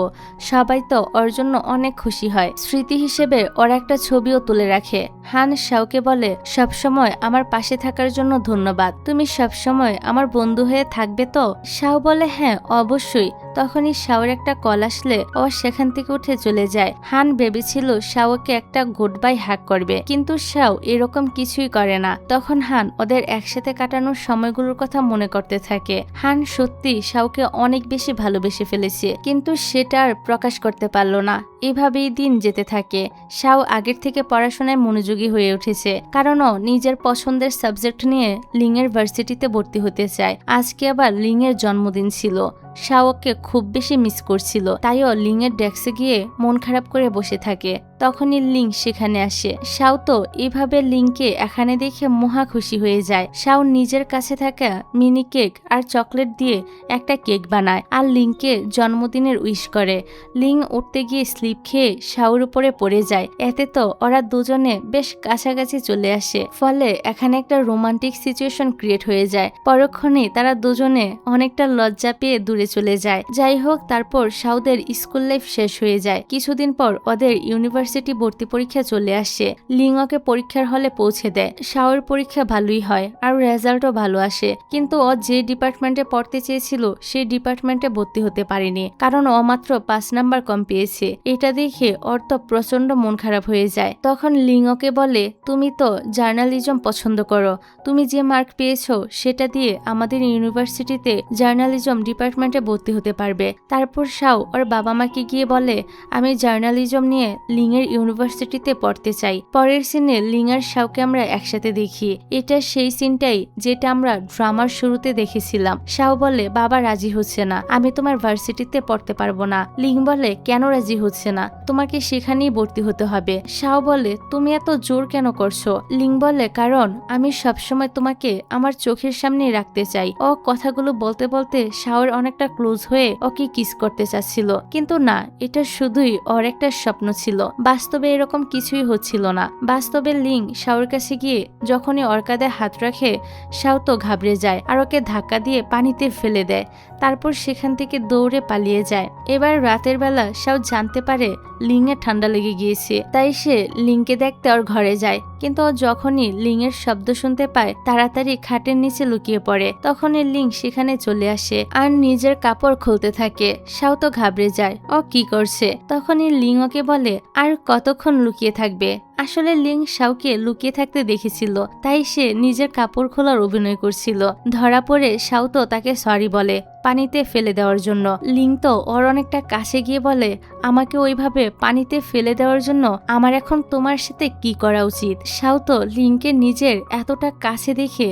সবাই তো ওর জন্য অনেক খুশি হয়। স্মৃতি হিসেবে ওর একটা ছবিও তুলে রাখে। হান শাওকে বলে, সবসময় আমার পাশে থাকার জন্য ধন্যবাদ, তুমি সবসময় আমার বন্ধু হয়ে থাকবে তো? শাও বলে, হ্যাঁ অবশ্যই। তখনই শাওর একটা কল আসলে ও সেখান থেকে উঠে চলে যায়। হান ভেবেছিল শাওকে একটা গুড বাই হ্যাক করবে, কিন্তু শাও এরকম কিছুই করে না। তখন হান ওদের একসাথে কাটানোর সময়গুলোর কথা মনে করতে থাকে। হান সত্যি শাওকে অনেক বেশি ভালোবেসে ফেলেছে, কিন্তু সেটা আর প্রকাশ করতে পারল না। এভাবেই দিন যেতে থাকে। শাও আগের থেকে পড়াশোনায় মনোযোগী হয়ে উঠেছে, কারণ ও নিজের পছন্দের সাবজেক্ট নিয়ে লিং এর ভার্সিটিতে ভর্তি হতে চায়। আজকে আবার লিং এর জন্মদিন ছিল। শাওকে খুব বেশি মিস করছিল, তাইও লিং এর ডেস্কে গিয়ে মন খারাপ করে বসে থাকে। তখনই লিং সেখানে আসে। শাও তো এভাবে লিংকে এখানে দেখে মহা খুশি হয়ে যায়। শাও নিজের কাছে থাকা মিনি কেক আর চকলেট দিয়ে একটা কেক বানায় আর লিংকে জন্মদিনের উইশ করে। লিং উঠতে গিয়ে স্লিপ খেয়ে শাওর উপরে পড়ে যায়। এতে তো ওরা দুজনে বেশ কাছাকাছি চলে আসে। ফলে এখানে একটা রোমান্টিক সিচুয়েশন ক্রিয়েট হয়ে যায়। পরক্ষণে তারা দুজনে অনেকটা লজ্জা পেয়ে দূরে চলে যায়। যাই হোক, তারপর শাওদের স্কুল লাইফ শেষ হয়ে যায়। কিছুদিন পর ওদের ইউনিভার্সিটি ভর্তি পরীক্ষা চলে আসে। লিং ওকে পরীক্ষার হলে পৌঁছে দেয়। শাওর পরীক্ষা ভালোই হয় আর রেজাল্টও ভালো আসে, কিন্তু ও যে ডিপার্টমেন্টে পড়তে চেয়েছিল সেই ডিপার্টমেন্টে ভর্তি হতে পারেনি, কারণ ও মাত্র 5 নাম্বার কম পেয়েছে। এটা দেখে ওর তো প্রচন্ড মন খারাপ হয়ে যায়। তখন লিং ওকে বলে, তুমি তো জার্নালিজম পছন্দ করো, তুমি যে মার্ক পেয়েছো সেটা দিয়ে আমাদের ইউনিভার্সিটিতে জার্নালিজম ডিপার্টমেন্টে ভর্তি হতে পারবে। তারপর শাও ওর বাবা মাকে গিয়ে বলে, আমি জার্নালিজম নিয়ে লিং এর ইউনিভার্সিটিতে পড়তে চাই। পরের সিনে লিং আর শাওকে আমরা একসাথে দেখি। এটা সেই সিনটাই যেটা আমরা ড্রামার শুরুতে দেখেছিলাম। শাও বলে, বাবা রাজি হচ্ছে না, আমি তোমার ভার্সিটিতে পড়তে পারবো না। লিং বলে, কেন রাজি হচ্ছে না? তোমাকে সেখানেই ভর্তি হতে হবে। শাও বলে, তুমি এত জোর কেন করছো? লিং বলে, কারণ আমি সবসময় তোমাকে আমার চোখের সামনে রাখতে চাই। ও কথাগুলো বলতে বলতে শাওর অনেকটা ক্লোজ হয়ে ওকে কিস করতে চাচ্ছিল, কিন্তু না, এটা শুধুই ওর একটা স্বপ্ন ছিল। বাস্তবে এরকম কিছুই হচ্ছিল না। বাস্তবে লিং শাওর কাছে গিয়ে যখনই ওর কাঁধে হাত রাখে, শাও তো ঘাবড়ে যায় আর ওকে ধাক্কা দিয়ে পানিতে ফেলে দেয়। তারপর সেখান থেকে দৌড়ে পালিয়ে যায়। এবার রাতের বেলা শাও জানতে পারে লিং এর ঠান্ডা লেগে গিয়েছে, তাই সে লিংকে দেখতে ওর ঘরে যায়। কিন্তু ও যখনই লিং এর শব্দ শুনতে পায় তাড়াতাড়ি খাটের নিচে লুকিয়ে পড়ে। তখনই লিং সেখানে চলে আসে আর নিজের কাপড় খুলতে থাকে। শাও তো ঘাবড়ে যায়, ও কি করছে? তখনই লিং ওকে বলে, আর কতক্ষণ লুকিয়ে থাকবে? আসলে লিং শাওকে লুকিয়ে থাকতে দেখেছিল, তাই সে নিজের কাপড় খোলার অভিনয় করছিল। ধরা পড়ে শাও তো তাকে সরি বলে পানিতে ফেলে দেওয়ার জন্য। লিং তো ওর অনেকটা কাছে গিয়ে বলে, আমাকে ওইভাবে পানিতে ফেলে দেওয়ার জন্য আমার এখন তোমার সাথে কি করা উচিত? শাও তো লিংকে নিজের এতটা কাছে দেখে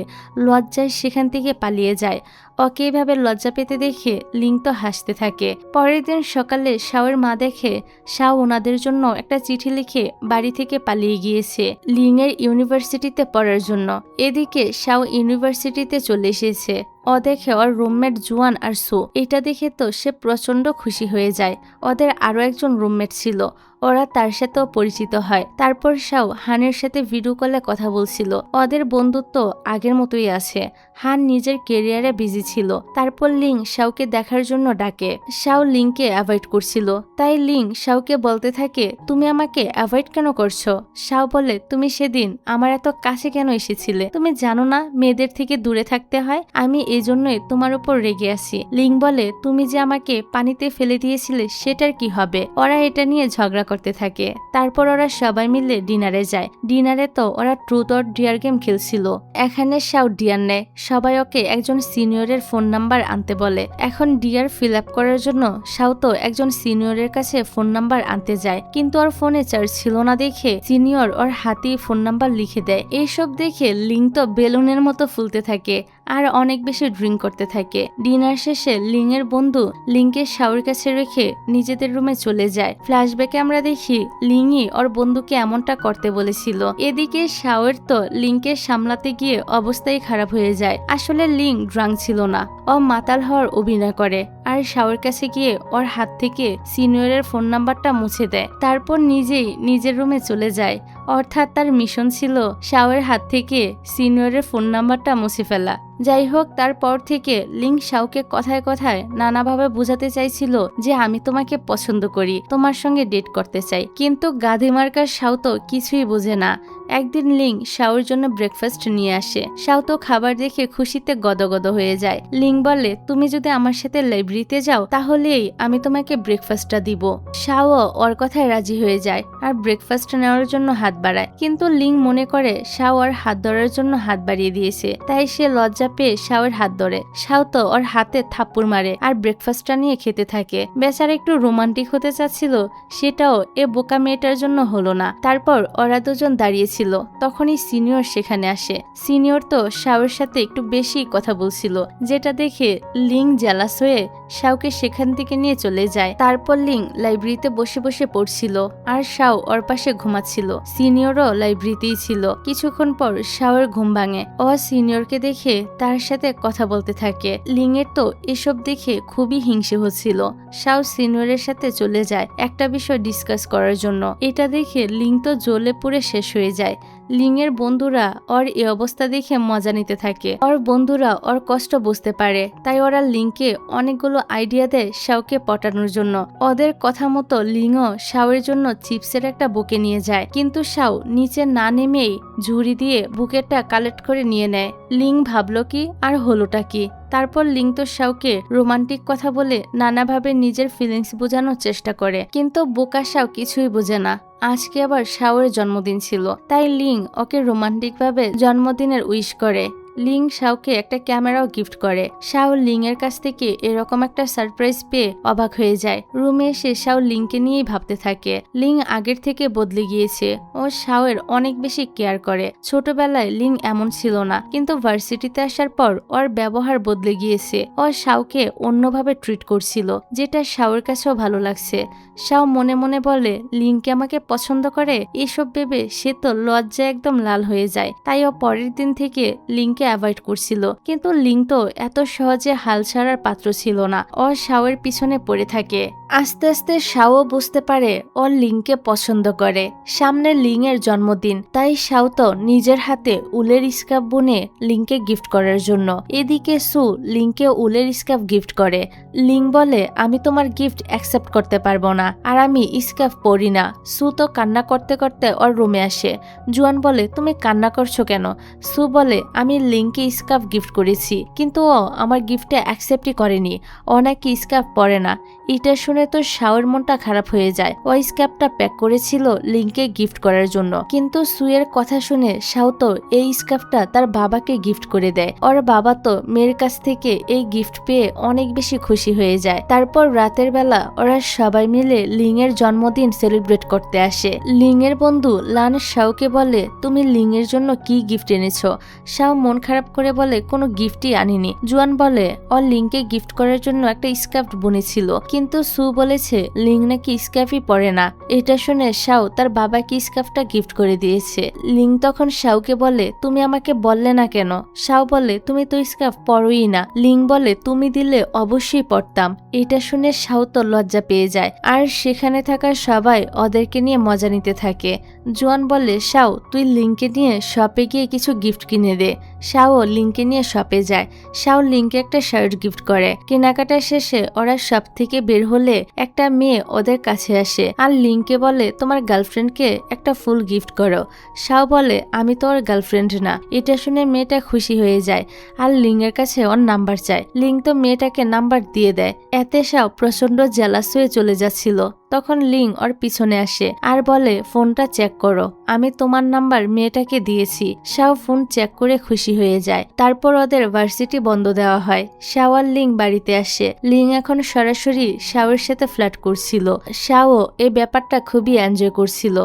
লজ্জায় সেখান থেকে পালিয়ে যায়। ওকে এইভাবে লজ্জা পেতে দেখে লিং তো হাসতে থাকে। পরের দিন সকালে শাওয়ের মা দেখে শাও ওনাদের জন্য একটা চিঠি লিখে বাড়ি থেকে পালিয়ে গিয়েছে লিং এর ইউনিভার্সিটিতে পড়ার জন্য। এদিকে শাও ইউনিভার্সিটিতে চলে এসেছে। ও দেখে ওর রুমমেট জুয়ান আর সু। এটা দেখে তো সে প্রচন্ড খুশি হয়ে যায়। ওদের আরো একজন রুমমেট ছিল, ওরা তার সাথেও পরিচিত হয়। তারপর শাও হানের সাথে ভিডিও কলে কথা বলছিল। ওদের বন্ধুত্ব আগের মতোই আছে। হান নিজের কেরিয়ারে বিজি ছিল। তারপর লিং শাওকে দেখার জন্য ডাকে। শাও লিংকে অ্যাভয়েড করছিল, তাই লিং শাওকে বলতে থাকে, তুমি আমাকে অ্যাভয়েড কেন করছো? শাও বলে, তুমি সেদিন আমার এত কাছে কেন এসেছিলে? তুমি জানো না মেয়েদের থেকে দূরে থাকতে হয়? আমি এই জন্যই তোমার উপর রেগে আছি। লিং বলে, তুমি যে আমাকে পানিতে ফেলে দিয়েছিলে সেটার কি হবে? ওরা এটা নিয়ে ঝগড়া করতে থাকে। তারপর ওরা সবাই মিলে ডিনারে যায়। ডিনারে তো ওরা ট্রুথ অর ডিয়ার গেম খেলছিল। এখানে শাও ডিয়ার নেয়। সবাই ওকে একজন সিনিয়রের ফোন নাম্বার আনতে বলে। এখন ডিয়ার ফিল আপ করার জন্য শাও তো একজন সিনিয়রের কাছে ফোন নাম্বার আনতে যায়, কিন্তু ওর ফোনে চার্জ ছিল না দেখে সিনিয়র ওর হাতেই ফোন নাম্বার লিখে দেয়। এইসব দেখে লিং তো বেলুনের মতো ফুলতে থাকে আর অনেক বেশি ড্রিঙ্ক করতে থাকে। ডিনার শেষে লিং এর বন্ধু লিংকে শাওর কাছে রেখে নিজেদের রুমে চলে যায়। ফ্ল্যাশব্যাকে আমরা দেখি লিংই ওর বন্ধুকে এমনটা করতে বলেছিল। এদিকে শাওর তো লিংকে সামলাতে গিয়ে অবস্থাই খারাপ হয়ে যায়। আসলে লিং ড্রাঙ্ক ছিল না, ও মাতাল হওয়ার অভিনয় করে আর শাওর কাছে গিয়ে ওর হাত থেকে সিনিয়রের ফোন নাম্বারটা মুছে দেয়। তারপর নিজেই নিজের রুমে চলে যায়। অর্থাৎ তার মিশন ছিল শাওয়ের হাত থেকে সিনিয়রের ফোন নাম্বারটা মুছে ফেলা। যাই হোক, তারপর থেকে লিং শাওকে কথায় কথায় নানাভাবে বোঝাতে চাইছিল যে আমি তোমাকে পছন্দ করি, তোমার সঙ্গে ডেট করতে চাই, কিন্তু গাধি মার্কার শাও তো কিছুই বোঝে না। একদিন লিং শাওর জন্য ব্রেকফাস্ট নিয়ে আসে। শাও তো খাবার দেখে খুশিতে গদগদ হয়ে যায়। লিং বলে, তুমি যদি আমার সাথে লাইব্রেরিতে যাও তাহলেই আমি তোমাকে ব্রেকফাস্টটা দিব। শাও ওর কথায় রাজি হয়ে যায় আর ব্রেকফাস্ট নেওয়ার জন্য হাত বাড়ায়, কিন্তু লিং মনে করে শাও ওর হাত ধরার জন্য হাত বাড়িয়ে দিয়েছে, তাই সে লজ্জা পেয়ে শাওয়ের হাত ধরে। শাও তো ওর হাতে থাপ্পড় মারে আর ব্রেকফাস্টটা নিয়ে খেতে থাকে। বেচারা একটু রোমান্টিক হতে চাচ্ছিল, সেটাও এ বোকা মেয়েটার জন্য হলো না। তারপর ওরা দুজন দাঁড়িয়েছিল, তখনই সিনিয়র সেখানে আসে। সিনিয়র তো শাওয়ের সাথে একটু বেশি কথা বলছিল, যেটা দেখে লিং জেলাস হয়ে শাওকে সেখান থেকে নিয়ে চলে যায়। তারপর লিং লাইব্রেরিতে বসে বসে পড়ছিল আর শাও ওর পাশে ঘুমাচ্ছিল। সিনিয়রও লাইব্রেরিতেই ছিল। কিছুক্ষণ পর শাওয়ের ঘুম ভাঙে। ও সিনিয়রকে দেখে তার সাথে কথা বলতে থাকে। লিং এর তো এসব দেখে খুবই হিংসে হচ্ছিল। শাও সিনিয়রের সাথে চলে যায় একটা বিষয় ডিসকাস করার জন্য। এটা দেখে লিং তো জ্বলে পুড়ে শেষ হয়ে যায়। লিং এর বন্ধুরা ওর এই অবস্থা দেখে মজা নিতে থাকে। ওর বন্ধুরা ওর কষ্ট বুঝতে পারে, তাই ওরা লিংকে অনেকগুলো আইডিয়া দেয় শাওকে পটানোর জন্য। ওদের কথা মতো লিংও শাওয়ের জন্য চিপসের একটা বুকে নিয়ে যায়, কিন্তু শাও নিচে না নেমেই ঝুড়ি দিয়ে বুকেটটা কালেক্ট করে নিয়ে নেয়। লিং ভাবলো কি আর হলোটা কি। তারপর লিং তো শাওকে রোমান্টিক কথা বলে নানাভাবে নিজের ফিলিংস বোঝানোর চেষ্টা করে, কিন্তু বোকা শাও কিছুই বোঝে না। আজকে আবার শাওয়ের জন্মদিন ছিল, তাই লিং ওকে রোমান্টিক ভাবে জন্মদিনের উইশ করে। লিং শাওকে একটা ক্যামেরাও গিফট করে। শাও লিং এর কাছ থেকে এরকম একটা সারপ্রাইজ পেয়ে অবাক হয়ে যায়। রুমে এসে শাও লিংকে নিয়েই ভাবতে থাকে। লিং আগের থেকে বদলে গিয়েছে, ও শাওয়ের অনেক বেশি কেয়ার করে। ছোটবেলায় লিং এমন ছিল না, কিন্তু ভার্সিটিতে আসার পর ওর ব্যবহার বদলে গিয়েছে। ও শাওকে অন্যভাবে ট্রিট করছিল, যেটা শাওয়ের কাছেও ভালো লাগছে। শাও মনে মনে বলে, লিংকে আমাকে পছন্দ করে। এসব ভেবে সে তো লজ্জায় একদম লাল হয়ে যায়। তাই ও পরের দিন থেকে লিংকে অ্যাভয়েড করছিল, কিন্তু লিং তো এত সহজে হাল ছাড়ার পাত্র ছিল না। ও শাওয়ের পিছনে পড়ে থাকে। আস্তে আস্তে শাও বুঝতে পারে ও লিংকে পছন্দ করে। সামনে লিং এর জন্মদিন, তাই শাও তো নিজের হাতে উলের স্কার্ফ বুনে লিংকে গিফট করার জন্য। এদিকে সু লিংকে উলের স্কার্ফ গিফট করে। লিং বলে, আমি তোমার গিফট অ্যাকসেপ্ট করতে পারবো না, আর আমি স্কার্ফ পরি না। সু তো কান্না করতে করতে ওর রুমে আসে। জুয়ান বলে, তুমি কান্না করছো কেন? সু বলে, আমি লিংকে স্কার্ফ গিফট করেছি, কিন্তু ও আমার গিফটে অ্যাকসেপ্টই করেনি। ও নাকি স্কার্ফ পরে না। এটা শুনে তো শাওয়ের মনটা খারাপ হয়ে যায়। ও স্কার্ফটা প্যাক করেছিল লিংকে গিফট করার জন্য, কিন্তু সুয়ের কথা শুনে শাও তো এই স্কার্ফটা তার বাবাকে গিফট করে দেয়। ওর বাবা তো মেয়ের কাছ থেকে এই গিফট পেয়ে অনেক বেশি খুশি হয়ে যায়। তারপর রাতের বেলা ওরা সবাই মিলে লিং এর জন্মদিন সেলিব্রেট করতে আসে। লিং এর বন্ধু লান শাওকে বলে, তুমি লিং এর জন্য কি গিফট এনেছো? শাও মন খারাপ করে বলে, কোনো গিফটই আনিনি। জুয়ান বলে, ও লিংকে গিফট করার জন্য একটা স্কার্ফ বুনেছিল, কিন্তু সু বলেছে লিং নাকি স্কার্ফই পরে না। এটা শুনে শাও তার বাবাকে স্কার্ফটা গিফট করে দিয়েছে। লিং তখন শাওকে বলে তুমি আমাকে বললে না কেন? শাও বলে তুমি তো স্কার্ফ পরোই না। লিং বলে তুমি দিলে অবশ্যই পরতাম। এটা শুনে শাও তো লজ্জা পেয়ে যায়, আর সেখানে থাকা সবাই ওদেরকে নিয়ে মজা নিতে থাকে। জুয়ান বলে শাও তুই লিংকে নিয়ে শপে গিয়ে কিছু গিফট কিনে দে। শাও লিংকে নিয়ে শপে যায়। শাও লিংকে একটা শার্ট গিফট করে। কেনাকাটা শেষে ওরা শপ থেকে বের হলে একটা মেয়ে ওদের কাছে আসে আর লিংকে বলে তোমার গার্লফ্রেন্ডকে একটা ফুল গিফট করো। শাও বলে আমি তো ওর গার্লফ্রেন্ড না। এটা শুনে মেয়েটা খুশি হয়ে যায় আর লিং এর কাছে ওর নাম্বার চায়। লিং তো মেয়েটাকে নাম্বার দিয়ে দেয়। এতে শাও প্রচন্ড জেলাস হয়ে চলে যাচ্ছিল। তখন লিং ওর পিছনে আসে আর বলে ফোনটা চেক করো, আমি তোমার নাম্বার মেয়েটাকে দিয়েছি। শাও ফোন চেক করে খুশি হয়ে যায়। তারপর ওদের ভার্সিটি বন্ধ দেওয়া হয়। শাও আর লিং বাড়িতে আসে। লিং এখন সরাসরি শাওয়ের সাথে ফ্ল্যাট করছিল। শাও এই ব্যাপারটা খুবই এনজয় করছিল।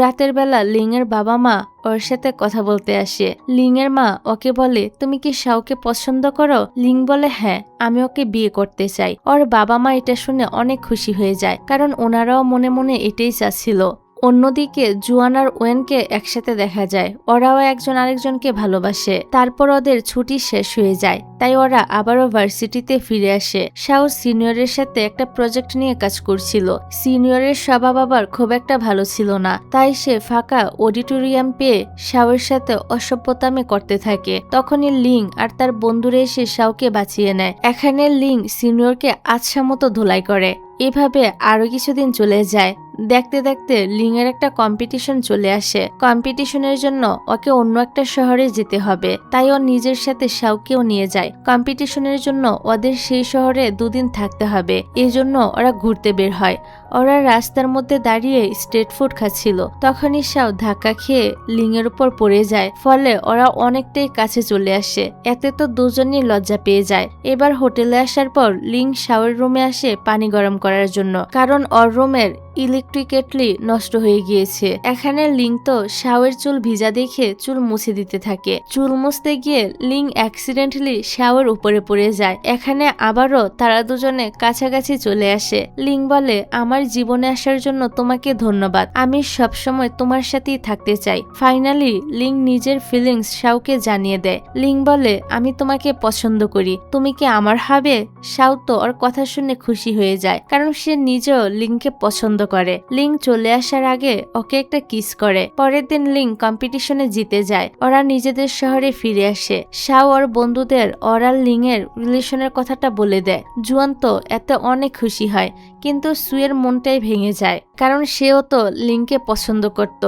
রাতের বেলা লিং এর বাবা মা ওর সাথে কথা বলতে আসে। লিং এর মা ওকে বলে তুমি কি শাওকে পছন্দ করো? লিং বলে হ্যাঁ, আমি ওকে বিয়ে করতে চাই। ওর বাবা মা এটা শুনে অনেক খুশি হয়ে যায়, কারণ ওনারাও মনে মনে এটাই চাচ্ছিল। অন্যদিকে জুয়ান আর ওয়েনকে একসাথে দেখা যায়। ওরাও একজন আরেকজনকে ভালোবাসে। তারপর ওদের ছুটি শেষ হয়ে যায়, তাই ওরা আবারও ভার্সিটিতে ফিরে আসে। শাও সিনিয়রের সাথে একটা প্রজেক্ট নিয়ে কাজ করছিল। সিনিয়রের স্বভাব আবার খুব একটা ভালো ছিল না, তাই সে ফাঁকা অডিটোরিয়াম পেয়ে শাওয়ের সাথে অসভ্যতামি করতে থাকে। তখনই লিং আর তার বন্ধুরা এসে শাওকে বাঁচিয়ে নেয়। এখানে লিং সিনিয়রকে আচ্ছা মতো ধুলাই করে। এভাবে আরো কিছুদিন চলে যায়। দেখতে দেখতে লিং এর একটা কম্পিটিশন চলে আসে। কম্পিটিশনের জন্য ওকে অন্য একটা শহরে যেতে হবে, তাই ও নিজের সাথে শাওকেও নিয়ে যায়। কম্পিটিশনের জন্য ওদের সেই শহরে 2 দিন থাকতে হবে, এজন্য ওরা ঘুরতে বের হয়। ওরা রাস্তার মধ্যে দাঁড়িয়ে স্ট্রিট ফুড খাচ্ছিল। তখনই শাও ধাক্কা খেয়ে লিং এর উপর পড়ে যায়, ফলে ওরা অনেকটাই কাছে চলে আসে। এতে তো দুজনই লজ্জা পেয়ে যায়। এবার হোটেলে আসার পর লিং শাওয়ের রুমে আসে পানি গরম করার জন্য, কারণ ওর রুমের ইলেকট্রিক কেটলি নষ্ট হয়ে গিয়েছে। এখানে লিং তো শাওয়ের চুল ভিজা দেখে চুল মুছে দিতে থাকে। চুল মুছতে গিয়ে লিং অ্যাক্সিডেন্টালি শাওয়ের উপরে পড়ে যায়। এখানে আবারও তারা দুজনে কাছাকাছি চলে আসে। লিং বলে আমার জীবনে আসার জন্য তোমাকে ধন্যবাদ, আমি সবসময় তোমার সাথেই থাকতে চাই। ফাইনালি লিং নিজের ফিলিংস শাওকে জানিয়ে দেয়। লিং বলে আমি তোমাকে পছন্দ করি, তুমি কি আমার হবে? শাও তো ওর কথা শুনে খুশি হয়ে যায়, কারণ সে নিজেও লিংকে পছন্দ করে। লিং চলে আসার আগে ওকে একটা কিস করে। পরের দিন লিং কম্পিটিশনে জিতে যায়। ওরা নিজেদের শহরে ফিরে আসে। শাও ওর বন্ধুদের ওরা লিং এর রিলেশনের কথাটা বলে দেয়। জুয়ান তো এতে অনেক খুশি হয়, কিন্তু সুয়ের মনটাই ভেঙে যায়, কারণ সেও তো লিংকে পছন্দ করত।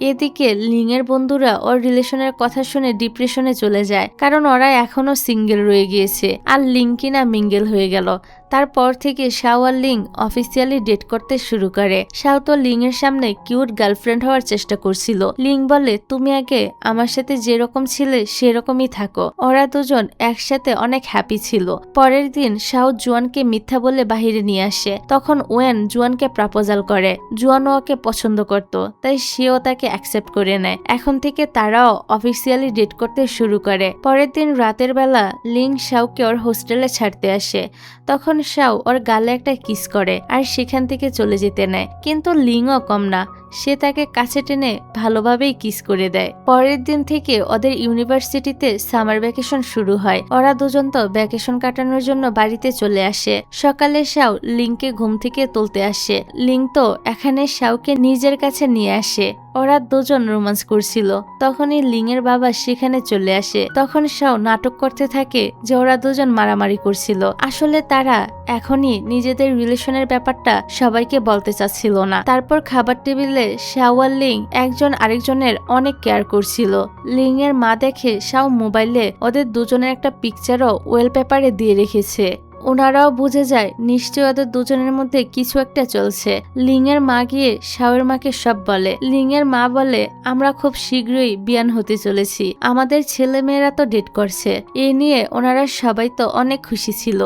এদিকে লিং এর বন্ধুরা ওর রিলেশনের কথা শুনে ডিপ্রেশনে চলে যায়, কারণ ওরা এখনো সিঙ্গেল রয়ে গিয়েছে আর লিং কিনা মিঙ্গেল হয়ে গেল। তারপর থেকে শাও আর লিং অফিসিয়ালি ডেট করতে শুরু করে। শাও তো লিং এর সামনে কিউট গার্লফ্রেন্ড হওয়ার চেষ্টা করছিল। লিং বলে তুমি আগে আমার সাথে যেরকম ছিলে সেরকমই থাকো। ওরা দুজন একসাথে অনেক হ্যাপি ছিল। পরের দিন শাও জুয়ানকে মিথ্যা বলে বাহিরে নিয়ে আসে। তখন ওয়েন জুয়ানকে প্রপোজাল করে। জুয়ানও ওকে পছন্দ করত, তাই সেও তাকে অ্যাকসেপ্ট করে নেয়। এখন থেকে তারাও অফিসিয়ালি ডেট করতে শুরু করে। পরের দিন রাতের বেলা লিং শাওকে ওর হোস্টেলে ছাড়তে আসে। তখন শাও ওর গালে একটা কিস করে আর সেখান থেকে চলে যেতে নেয়, কিন্তু লিংও কম না, সে তাকে কাছে টেনে ভালোভাবেই কিস করে দেয়। পরের দিন থেকে ওদের ইউনিভার্সিটিতে সামার ভ্যাকেশন শুরু হয়। ওরা দুজন তো ভ্যাকেশন কাটানোর জন্য বাড়িতে চলে আসে। সকালে শাও লিংকে ঘুম থেকে তুলতে আসে। লিং তো এখানে শাওকে নিজের কাছে নিয়ে আসে। ওরা দুজন রোমান্স করছিল। তখনই লিং এর বাবা সেখানে চলে আসে। তখন শাও নাটক করতে থাকে যে ওরা দুজন মারামারি করছিল। আসলে তারা এখনই নিজেদের রিলেশনের ব্যাপারটা সবাইকে বলতে চাচ্ছিল না। তারপর খাবার টেবিলে শাও আর লিং একজন আরেকজনের অনেক কেয়ার করছিল। লিং এর মা দেখে শাও মোবাইলে ওদের দুজনের একটা পিকচারও ওয়েলপেপারে দিয়ে রেখেছে। ওনারাও বুঝে যায় নিশ্চয় ওদের দুজনের মধ্যে কিছু একটা চলছে। লিং এর মা গিয়ে শাওয়ের মাকে সব বলে। লিং এর মা বলে আমরা খুব শীঘ্রই বিয়ান হতে চলেছি, আমাদের ছেলে মেয়েরা তো ডেট করছে। এ নিয়ে ওনারা সবাই তো অনেক খুশি ছিল।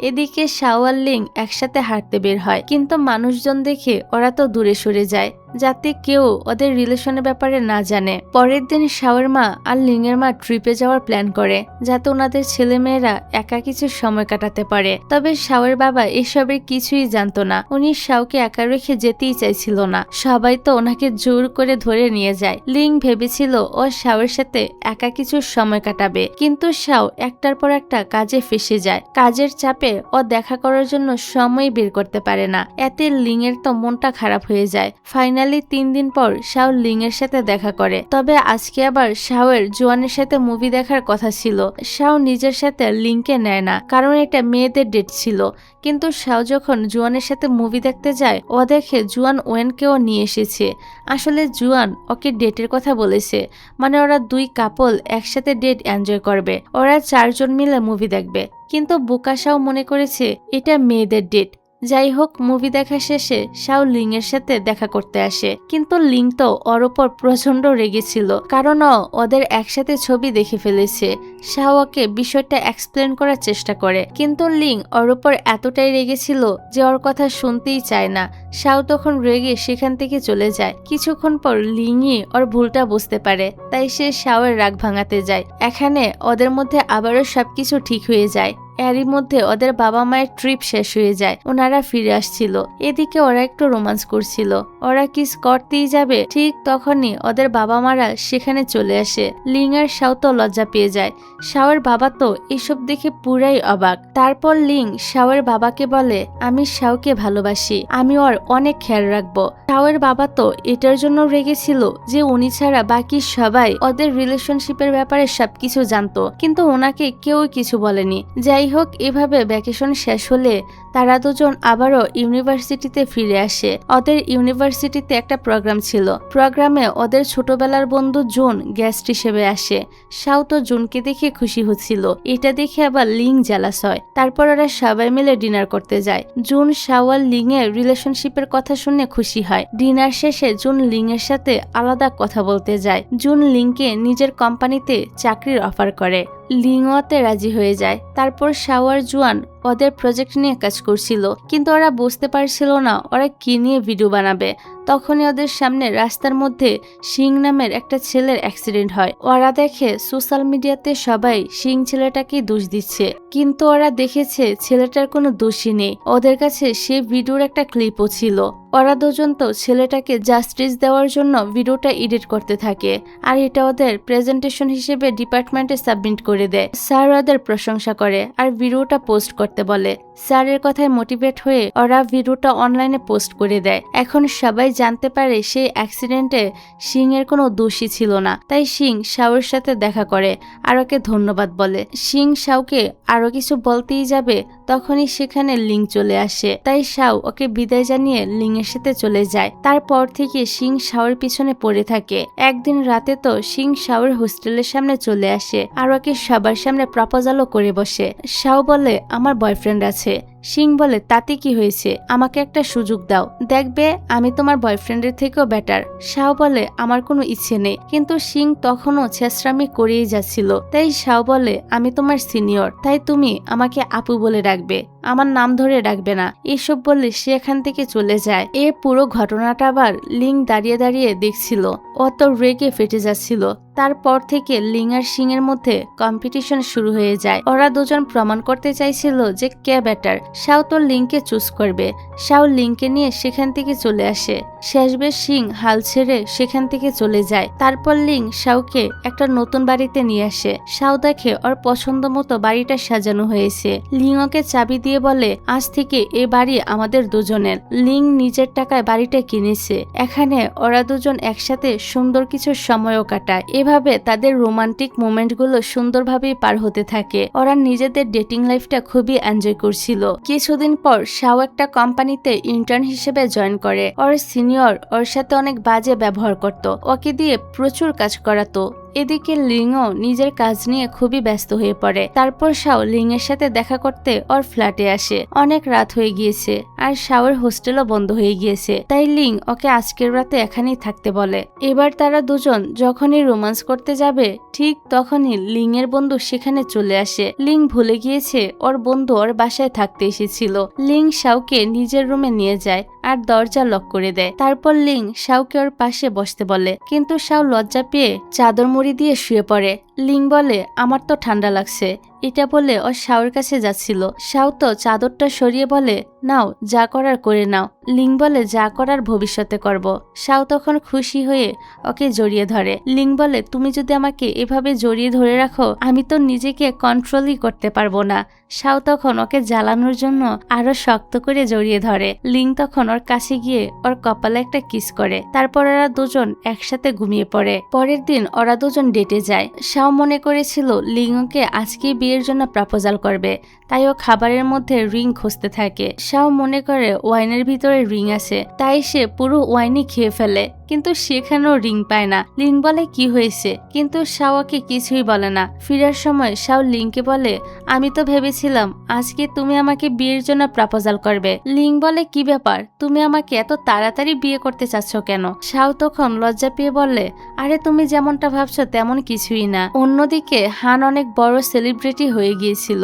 এদিকে শাও আর লিং একসাথে হাঁটতে বের হয়, কিন্তু মানুষজন দেখে ওরা তো দূরে সরে যায়। যাতে কেউ ওদের রিলেশনের ব্যাপারে না জানে। পরের দিন শাওয়ের মা আর লিং এর মা ট্রিপে যাওয়ার প্ল্যান করে, যাতে ওনাদের ছেলেমেয়েরা একা কিছু সময় কাটাতে পারে। তবে শাওয়ের বাবা এসবের কিছুই জানতো না। উনি শাওকে একা রেখে যেতেই চাইছিল না। সবাই তো ওনাকে জোর করে ধরে নিয়ে যায়। লিং ভেবেছিল ও শাওয়ের সাথে একা কিছু সময় কাটাবে, কিন্তু শাও একটার পর একটা কাজে ফেসে যায়। কাজের চাপে ও দেখা করার জন্য সময় বের করতে পারে না। এতে লিং এর তো মনটা খারাপ হয়ে যায়। ফাইনালি 3 দিন পর শাও লিং এর সাথে দেখা করে। তবে আজকে আবার শাওয়ের জুয়ানের সাথে মুভি দেখার কথা ছিল। শাও নিজের সাথে লিংকে নেয় না, কারণ এটা মেয়েদের ডেট ছিল। কিন্তু শাও যখন জুয়ানের সাথে মুভি দেখতে যায়, ও দেখে জুয়ান ওয়েনকেও নিয়ে এসেছে। আসলে জুয়ান ওকে ডেটের কথা বলেছে, মানে ওরা 2 কাপল একসাথে ডেট এনজয় করবে। ওরা 4 জন মিলে মুভি দেখবে। কিন্তু বোকা শাও মনে করেছে এটা মেয়েদের ডেট। যাই হোক, মুভি দেখা শেষে শাও লিং এর সাথে দেখা করতে আসে, কিন্তু লিং তো ওর ওপর প্রচন্ড রেগেছিল, কারণ ও ওদের একসাথে ছবি দেখে ফেলেছে। শাও ওকে বিষয়টা এক্সপ্লেন করার চেষ্টা করে, কিন্তু লিং ওর ওপর এতটাই রেগেছিল যে ওর কথা শুনতেই চায় না। শাও তখন রেগে সেখান থেকে চলে যায়। কিছুক্ষণ পর লিংই ওর ভুলটা বুঝতে পারে, তাই সে শাওয়ের রাগ ভাঙাতে যায়। এখানে ওদের মধ্যে আবারও সবকিছু ঠিক হয়ে যায়। এরই মধ্যে ওদের বাবা মায়ের ট্রিপ শেষ হয়ে যায়, ওনারা ফিরে আসছিল। এদিকে ওরা একটু রোমান্স করছিল। ওরা কিস করতেই যাবে, ঠিক তখনই ওদের বাবা মারা সেখানে চলে আসে। লিং আর শাও তো লজ্জা পেয়ে যায়। শাওয়ের বাবা তো এসব দেখে পুরাই অবাক। তারপর লিং শাওয়ের বাবাকে বলে, আমি শাওকে ভালোবাসি, আমি ওর অনেক খেয়াল রাখবো। শাওয়ের বাবা তো এটার জন্য রেগেছিল যে উনি ছাড়া বাকি সবাই ওদের রিলেশনশিপের ব্যাপারে সবকিছু জানতো, কিন্তু ওনাকে কেউ কিছু বলেনি। যাই হোক, এভাবে ভ্যাকেশন শেষ হলে তারা দুজন আবারও ইউনিভার্সিটিতে ফিরে আসে। ওদের ইউনিভার্সিটিতে একটা প্রোগ্রাম ছিল। প্রোগ্রামে ওদের ছোটবেলার বন্ধু জুন গেস্ট হিসেবে আসে। শাও তো জুনকে দেখে খুশি হচ্ছিল, এটা দেখে আবার লিং জেলাস হয়। তারপর ওরা সবাই মিলে ডিনার করতে যায়। জুন শাও আর লিং এর রিলেশনশিপের কথা শুনে খুশি হয়। ডিনার শেষে জুন লিং এর সাথে আলাদা কথা বলতে যায়। জুন লিংকে নিজের কোম্পানিতে চাকরির অফার করে। লিংওতে রাজি হয়ে যায়। তারপর শাও আর জুয়ান ওদের প্রজেক্ট নিয়ে কাজ করছিল, কিন্তু ওরা বুঝতে পারছিল না ওরা কি নিয়ে ভিডিও বানাবে। তখনই ওদের সামনে রাস্তার মধ্যে সিং নামের একটা ছেলের অ্যাক্সিডেন্ট হয়। ওরা দেখে সোশ্যাল মিডিয়াতে সবাই সিং ছেলেটাকেই দোষ দিচ্ছে, কিন্তু ওরা দেখেছে ছেলেটার কোনো দোষই নেই। ওদের কাছে সে ভিডিওর একটা ক্লিপও ছিল। ওরা দুজন তো ছেলেটাকে জাস্টিস দেওয়ার জন্য ভিডিওটা এডিট করতে থাকে, আর এটা ওদের প্রেজেন্টেশন হিসেবে ডিপার্টমেন্টে সাবমিট করে দেয়। স্যার ওদের প্রশংসা করে আর ভিডিওটা পোস্ট করতে বলে। স্যারের কথায় মোটিভেট হয়ে ওরা ভিডিওটা অনলাইনে পোস্ট করে দেয়। এখন সবাই জানতে পারে সেই অ্যাক্সিডেন্টে সিং এর কোনো দোষী ছিল না। তাই সিং শাওর সাথে দেখা করে আর ওকে ধন্যবাদ বলে। সিং শাওকে আরো কিছু বলতেই যাবে, তখনই সেখানে লিং চলে আসে। তাই শাও ওকে বিদায় জানিয়ে লিং এর সাথে চলে যায়। তারপর থেকে সিং শাওর পিছনে পড়ে থাকে। একদিন রাতে তো সিং শাওর হোস্টেলের সামনে চলে আসে আর ওকে সবার সামনে প্রপোজালও করে বসে। শাও বলে, আমার বয়ফ্রেন্ড আছে। সিং বলে, তাতে কি হয়েছে, আমাকে একটা সুযোগ দাও, দেখবে আমি তোমার বয়ফ্রেন্ডের থেকেও বেটার। শাও বলে, আমার কোনো ইচ্ছে নেই, কিন্তু সিং তখনও ছেঁচড়ামি করেই যাচ্ছিল। তাই শাও বলে, আমি তোমার সিনিয়র, তাই তুমি আমাকে আপু বলে ডাকবে, আমার নাম ধরে ডাকবে না। এসব বললে সে এখান থেকে চলে যায়। এ পুরো ঘটনাটা আবার লিং দাঁড়িয়ে দাঁড়িয়ে দেখছিল। ও তো রেগে ফেটে যাচ্ছিল। তারপর থেকে লিং আর সিং এর মধ্যে কম্পিটিশন শুরু হয়ে যায়। ওরা দুজন প্রমাণ করতে চাইছিল যে কে বেটার। শাও তো লিংকে চুজ করবে। শাও লিংকে নিয়ে সেখান থেকে চলে আসে। শেষবেশ সিং হাল ছেড়ে সেখান থেকে চলে যায়। তারপর লিং শাওকে একটা নতুন বাড়িতে নিয়ে আসে। শাও দেখে ওর পছন্দ মতো বাড়িটা সাজানো হয়েছে। লিং ওকে চাবি দিয়ে বলে, আজ থেকে এ বাড়ি আমাদের দুজনের। লিং নিজের টাকায় বাড়িটা কিনেছে। এখানে ওরা দুজন একসাথে সুন্দর কিছু সময়ও কাটায়। এভাবে তাদের রোমান্টিক মোমেন্টগুলো সুন্দরভাবেই পার হতে থাকে। ওরা নিজেদের ডেটিং লাইফটা খুবই এনজয় করছিল। কিছুদিন পর শাও একটা কোম্পানিতে ইন্টার্ন হিসেবে জয়েন করে। ওর সিনিয়র ওর সাথে অনেক বাজে ব্যবহার করত, ওকে দিয়ে প্রচুর কাজ করাতো। এদিকে লিংও নিজের কাজ নিয়ে খুবই ব্যস্ত হয়ে পড়ে। তারপর শাও লিং এর সাথে দেখা করতে ওর ফ্ল্যাটে আসে। অনেক রাত হয়ে গিয়েছে আর শাওর হোস্টেলও বন্ধ হয়ে গিয়েছে। তাই লিং ওকে আজকের রাতে এখানেই থাকতে বলে। এবার তারা দুজন যখনই রোমান্স করতে যাবে, ঠিক তখনই লিং এর বন্ধু সেখানে চলে আসে। লিং ভুলে গিয়েছে ওর বন্ধু ওর বাসায় থাকতে এসেছিল। লিং শাওকে নিজের রুমে নিয়ে যায় আর দরজা লক করে দেয়। তারপর লিং শাওকে ওর পাশে বসতে বলে, কিন্তু শাও লজ্জা পেয়ে চাদর মুড়ি দিয়ে শুয়ে পড়ে। লিং বলে, আমার তো ঠান্ডা লাগছে। এটা বলে ও শাওর কাছে যাচ্ছিল। শাও তো চাদরটা সরিয়ে বলে, নাও, যা করার করে নাও। লিং বলে, যা করার ভবিষ্যতে করব। শাও তখন খুশি হয়ে ওকে জড়িয়ে ধরে। লিং বলে, তুমি যদি আমাকে এভাবে জড়িয়ে ধরে রাখো, আমি তো নিজেকে কন্ট্রোলই করতে পারবো না। শাও তখন ওকে জ্বালানোর জন্য আরো শক্ত করে জড়িয়ে ধরে। লিং তখন ওর কাছে গিয়ে ওর কপালে একটা কিস করে। তারপর ওরা দুজন একসাথে ঘুমিয়ে পড়ে। পরের দিন ওরা দুজন ডেটে যায়। শাও মনে করেছিল লিং ওকে আজকেই বিয়ের জন্য প্রপোজাল করবে, তাই ও খাবারের মধ্যে রিং খুঁজতে থাকে। শাও মনে করে ওয়াইনের ভিতরে রিং আছে, তাই সে পুরো ওয়াইনই খেয়ে ফেলে, কিন্তু সেখানেও রিং পায় না। লিং বলে, কি হয়েছে? কিন্তু শাওকে কিছুই বলে না। ফিরার সময় শাও লিংকে বলে, আমি তো ভেবেছিলাম আজকে তুমি আমাকে বিয়ের জন্য প্রপোজাল করবে। লিং বলে, কি ব্যাপার, তুমি আমাকে এত তাড়াতাড়ি বিয়ে করতে চাচ্ছ কেন? শাও তখন লজ্জা পেয়ে বললে, আরে তুমি যেমনটা ভাবছো তেমন কিছুই না। অন্যদিকে হান অনেক বড় সেলিব্রিটি হয়ে গিয়েছিল।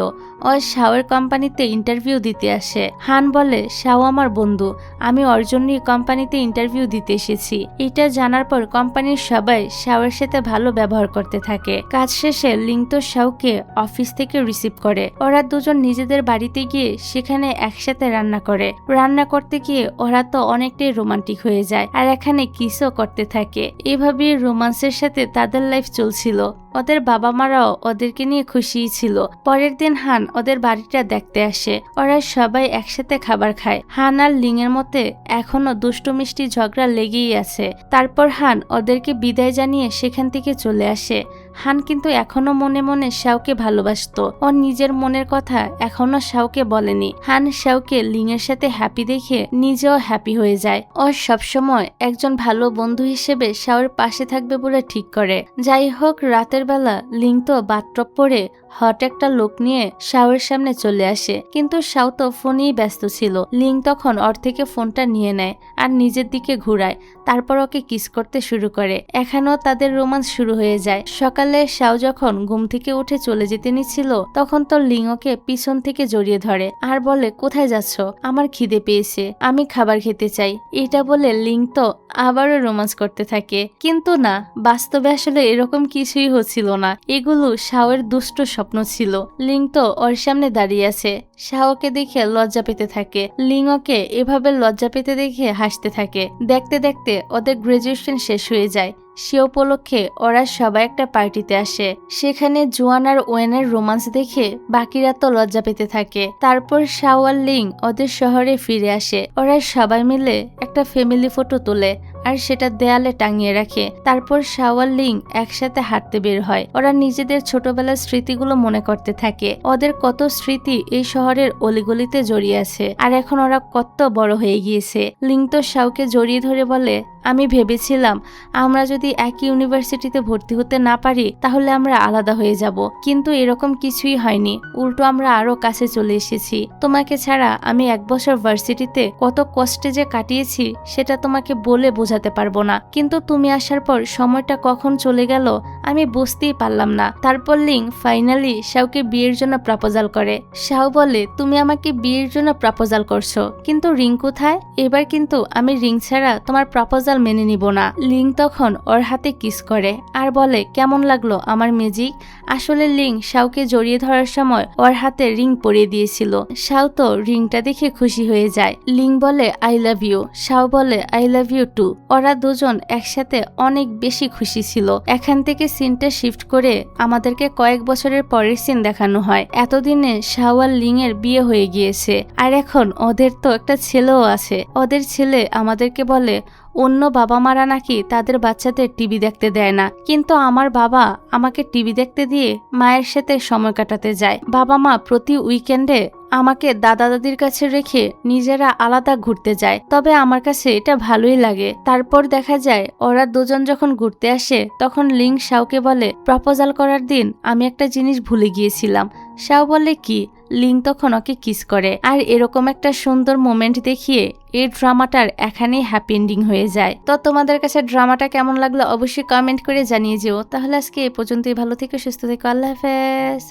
ও শাওয়ের কোম্পানিতে ইন্টারভিউ দিতে আসে। হান বলে, শাও আমার বন্ধু, আমি ওর জন্যই কোম্পানিতে ইন্টারভিউ দিতে এসেছি। এটা জানার পর কোম্পানির সবাই শাওয়ের সাথে ভালো ব্যবহার করতে থাকে। কাজ শেষে লিং তো শাওকে অফিস থেকে রিসিভ করে। ওরা দুজন নিজেদের বাড়িতে গিয়ে সেখানে একসাথে রান্না করে। রান্না করতে গিয়ে ওরা তো অনেকটাই রোমান্টিক হয়ে যায়, আর এখানে কিসও করতে থাকে। এভাবে রোমান্সের সাথে তাদের লাইফ চলছিল। ওদের বাবা মারাও ওদেরকে নিয়ে খুশিই ছিল। পরের দিন হান ওদের বাড়িটা দেখতে আসে। ওরা সবাই একসাথে খাবার খায়। হান আর লিং এর মধ্যে এখনো দুষ্টু মিষ্টি ঝগড়া লেগেই আছে। তারপর হান ওদেরকে বিদায় জানিয়ে সেখান থেকে চলে আসে। হান কিন্তু এখনো মনে মনে শাওকে ভালোবাসতো। ও নিজের মনের কথা এখনো শাওকে বলেনি। হান শাওকে লিং এর সাথে হ্যাপি দেখে নিজেও হ্যাপি হয়ে যায়। ও সবসময় একজন ভালো বন্ধু হিসেবে শাওর পাশে থাকবে বলে ঠিক করে। যাই হোক, রাতের বেলা লিং তো বাথটব পরে হট একটা লোক নিয়ে শাওয়ের সামনে চলে আসে, কিন্তু শাও তো ফোনেই ব্যস্ত ছিল। লিং তখন ওর থেকে ফোনটা নিয়ে নেয় আর নিজের দিকে ঘুরায়। তারপর ওকে কিস করতে শুরু করে। এখানেও তাদের রোমান্স শুরু হয়ে যায়। সকালে শাও যখন ঘুম থেকে উঠে চলে যেতে নিচ্ছিল, তখন তো লিং ওকে পিছন থেকে জড়িয়ে ধরে আর বলে, কোথায় যাচ্ছ? আমার খিদে পেয়েছে, আমি খাবার খেতে চাই। এটা বলে লিং তো আবারও রোমান্স করতে থাকে। কিন্তু না, বাস্তবে আসলে এরকম কিছুই হচ্ছিল না। এগুলো শাওয়ের দুষ্ট স্বপ্ন ছিল। লিং তো ওর সামনে দাঁড়িয়ে আছে। শাওকে দেখে লজ্জা পেতে থাকে। লিং ওকে এভাবে লজ্জা পেতে দেখে হাসতে থাকে। দেখতে দেখতে ওদের গ্রাজুয়েশন শেষ হয়ে যায়। সে উপলক্ষে ওরা সবাই একটা পার্টিতে আসে। সেখানে জুয়ান আর ওয়েনের রোমান্স দেখে বাকিরা তো লজ্জা পেতে থাকে। তারপর শাও আর লিং ওদের শহরে ফিরে আসে। ওরা সবাই মিলে একটা ফ্যামিলি ফটো তোলে আর সেটা দেয়ালে টাঙিয়ে রাখে। তারপর শাও আর লিং একসাথে হাঁটতে বের হয়। ওরা নিজেদের ছোটবেলার স্মৃতিগুলো মনে করতে থাকে। ওদের কত স্মৃতি এই শহরের অলিগলিতে জড়িয়ে আছে, আর এখন ওরা কত বড় হয়ে গিয়েছে। লিং তো শাওকে জড়িয়ে ধরে বলে, আমি ভেবেছিলাম আমরা যদি একই ইউনিভার্সিটিতে ভর্তি হতে না পারি তাহলে আমরা আলাদা হয়ে যাব, কিন্তু এরকম কিছুই হয়নি। উল্টো আমরা আরো কাছে চলে এসেছি। তোমাকে ছাড়া আমি 1 বছর ভার্সিটিতে কত কষ্টে যে কাটিয়েছি সেটা তোমাকে বলে বোঝাতে পারবো না, কিন্তু তুমি আসার পর সময়টা কখন চলে গেল আমি বুঝতেই পারলাম না। তারপর লিং ফাইনালি শাওকে বিয়ের জন্য প্রপোজাল করে। শাও বলে, তুমি আমাকে বিয়ের জন্য প্রপোজাল করছো, কিন্তু রিং কোথায়? এবার কিন্তু আমি রিং ছাড়া তোমার প্রপোজাল মেনে নিব না। লিং তখন ওর হাতে কিস করে আর বলে, কেমন লাগলো আমার ম্যাজিক? আসলে লিং শাওকে জড়িয়ে ধরার সময় ওর হাতে রিং পরিয়ে দিয়েছিল। শাও তো রিংটা দেখে খুশি হয়ে যায়। লিং বলে, আই লাভ ইউ। শাও বলে, আই লাভ ইউ টু। ওরা দুজন একসাথে অনেক বেশি খুশি ছিল। এখান থেকে সিনটা শিফট করে আমাদেরকে কয়েক বছরের পরের সিন দেখানো হয়। এতদিনে শাও আর লিং এর বিয়ে হয়ে গিয়েছে, আর এখন ওদের তো একটা ছেলেও আছে। ওদের ছেলে আমাদেরকে বলে, অন্য বাবা মারা নাকি তাদের বাচ্চাদের টিভি দেখতে দেয় না, কিন্তু আমার বাবা আমাকে টিভি দেখতে দিয়ে মায়ের সাথে সময় কাটাতে যায়। বাবা মা প্রতি উইকেন্ডে আমাকে দাদা দাদির কাছে রেখে নিজেরা আলাদা ঘুরতে যায়, তবে আমার কাছে এটা ভালোই লাগে। তারপর দেখা যায় ওরা দুজন যখন ঘুরতে আসে তখন লিং শাওকে বলে, প্রপোজাল করার দিন আমি একটা জিনিস ভুলে গিয়েছিলাম। শাও বলে, কি? লিং তখন ওকে কিস করে। আর এরকম একটা সুন্দর মোমেন্ট দেখিয়ে এই ড্রামাটার এখানেই হ্যাপি এন্ডিং হয়ে যায়। তো তোমাদের কাছে ড্রামাটা কেমন লাগলো অবশ্যই কমেন্ট করে জানিয়ে যেও। তাহলে আজকে এই পর্যন্তই। ভালো থেকো, সুস্থ থেকো, আল্লাহ হাফেজ।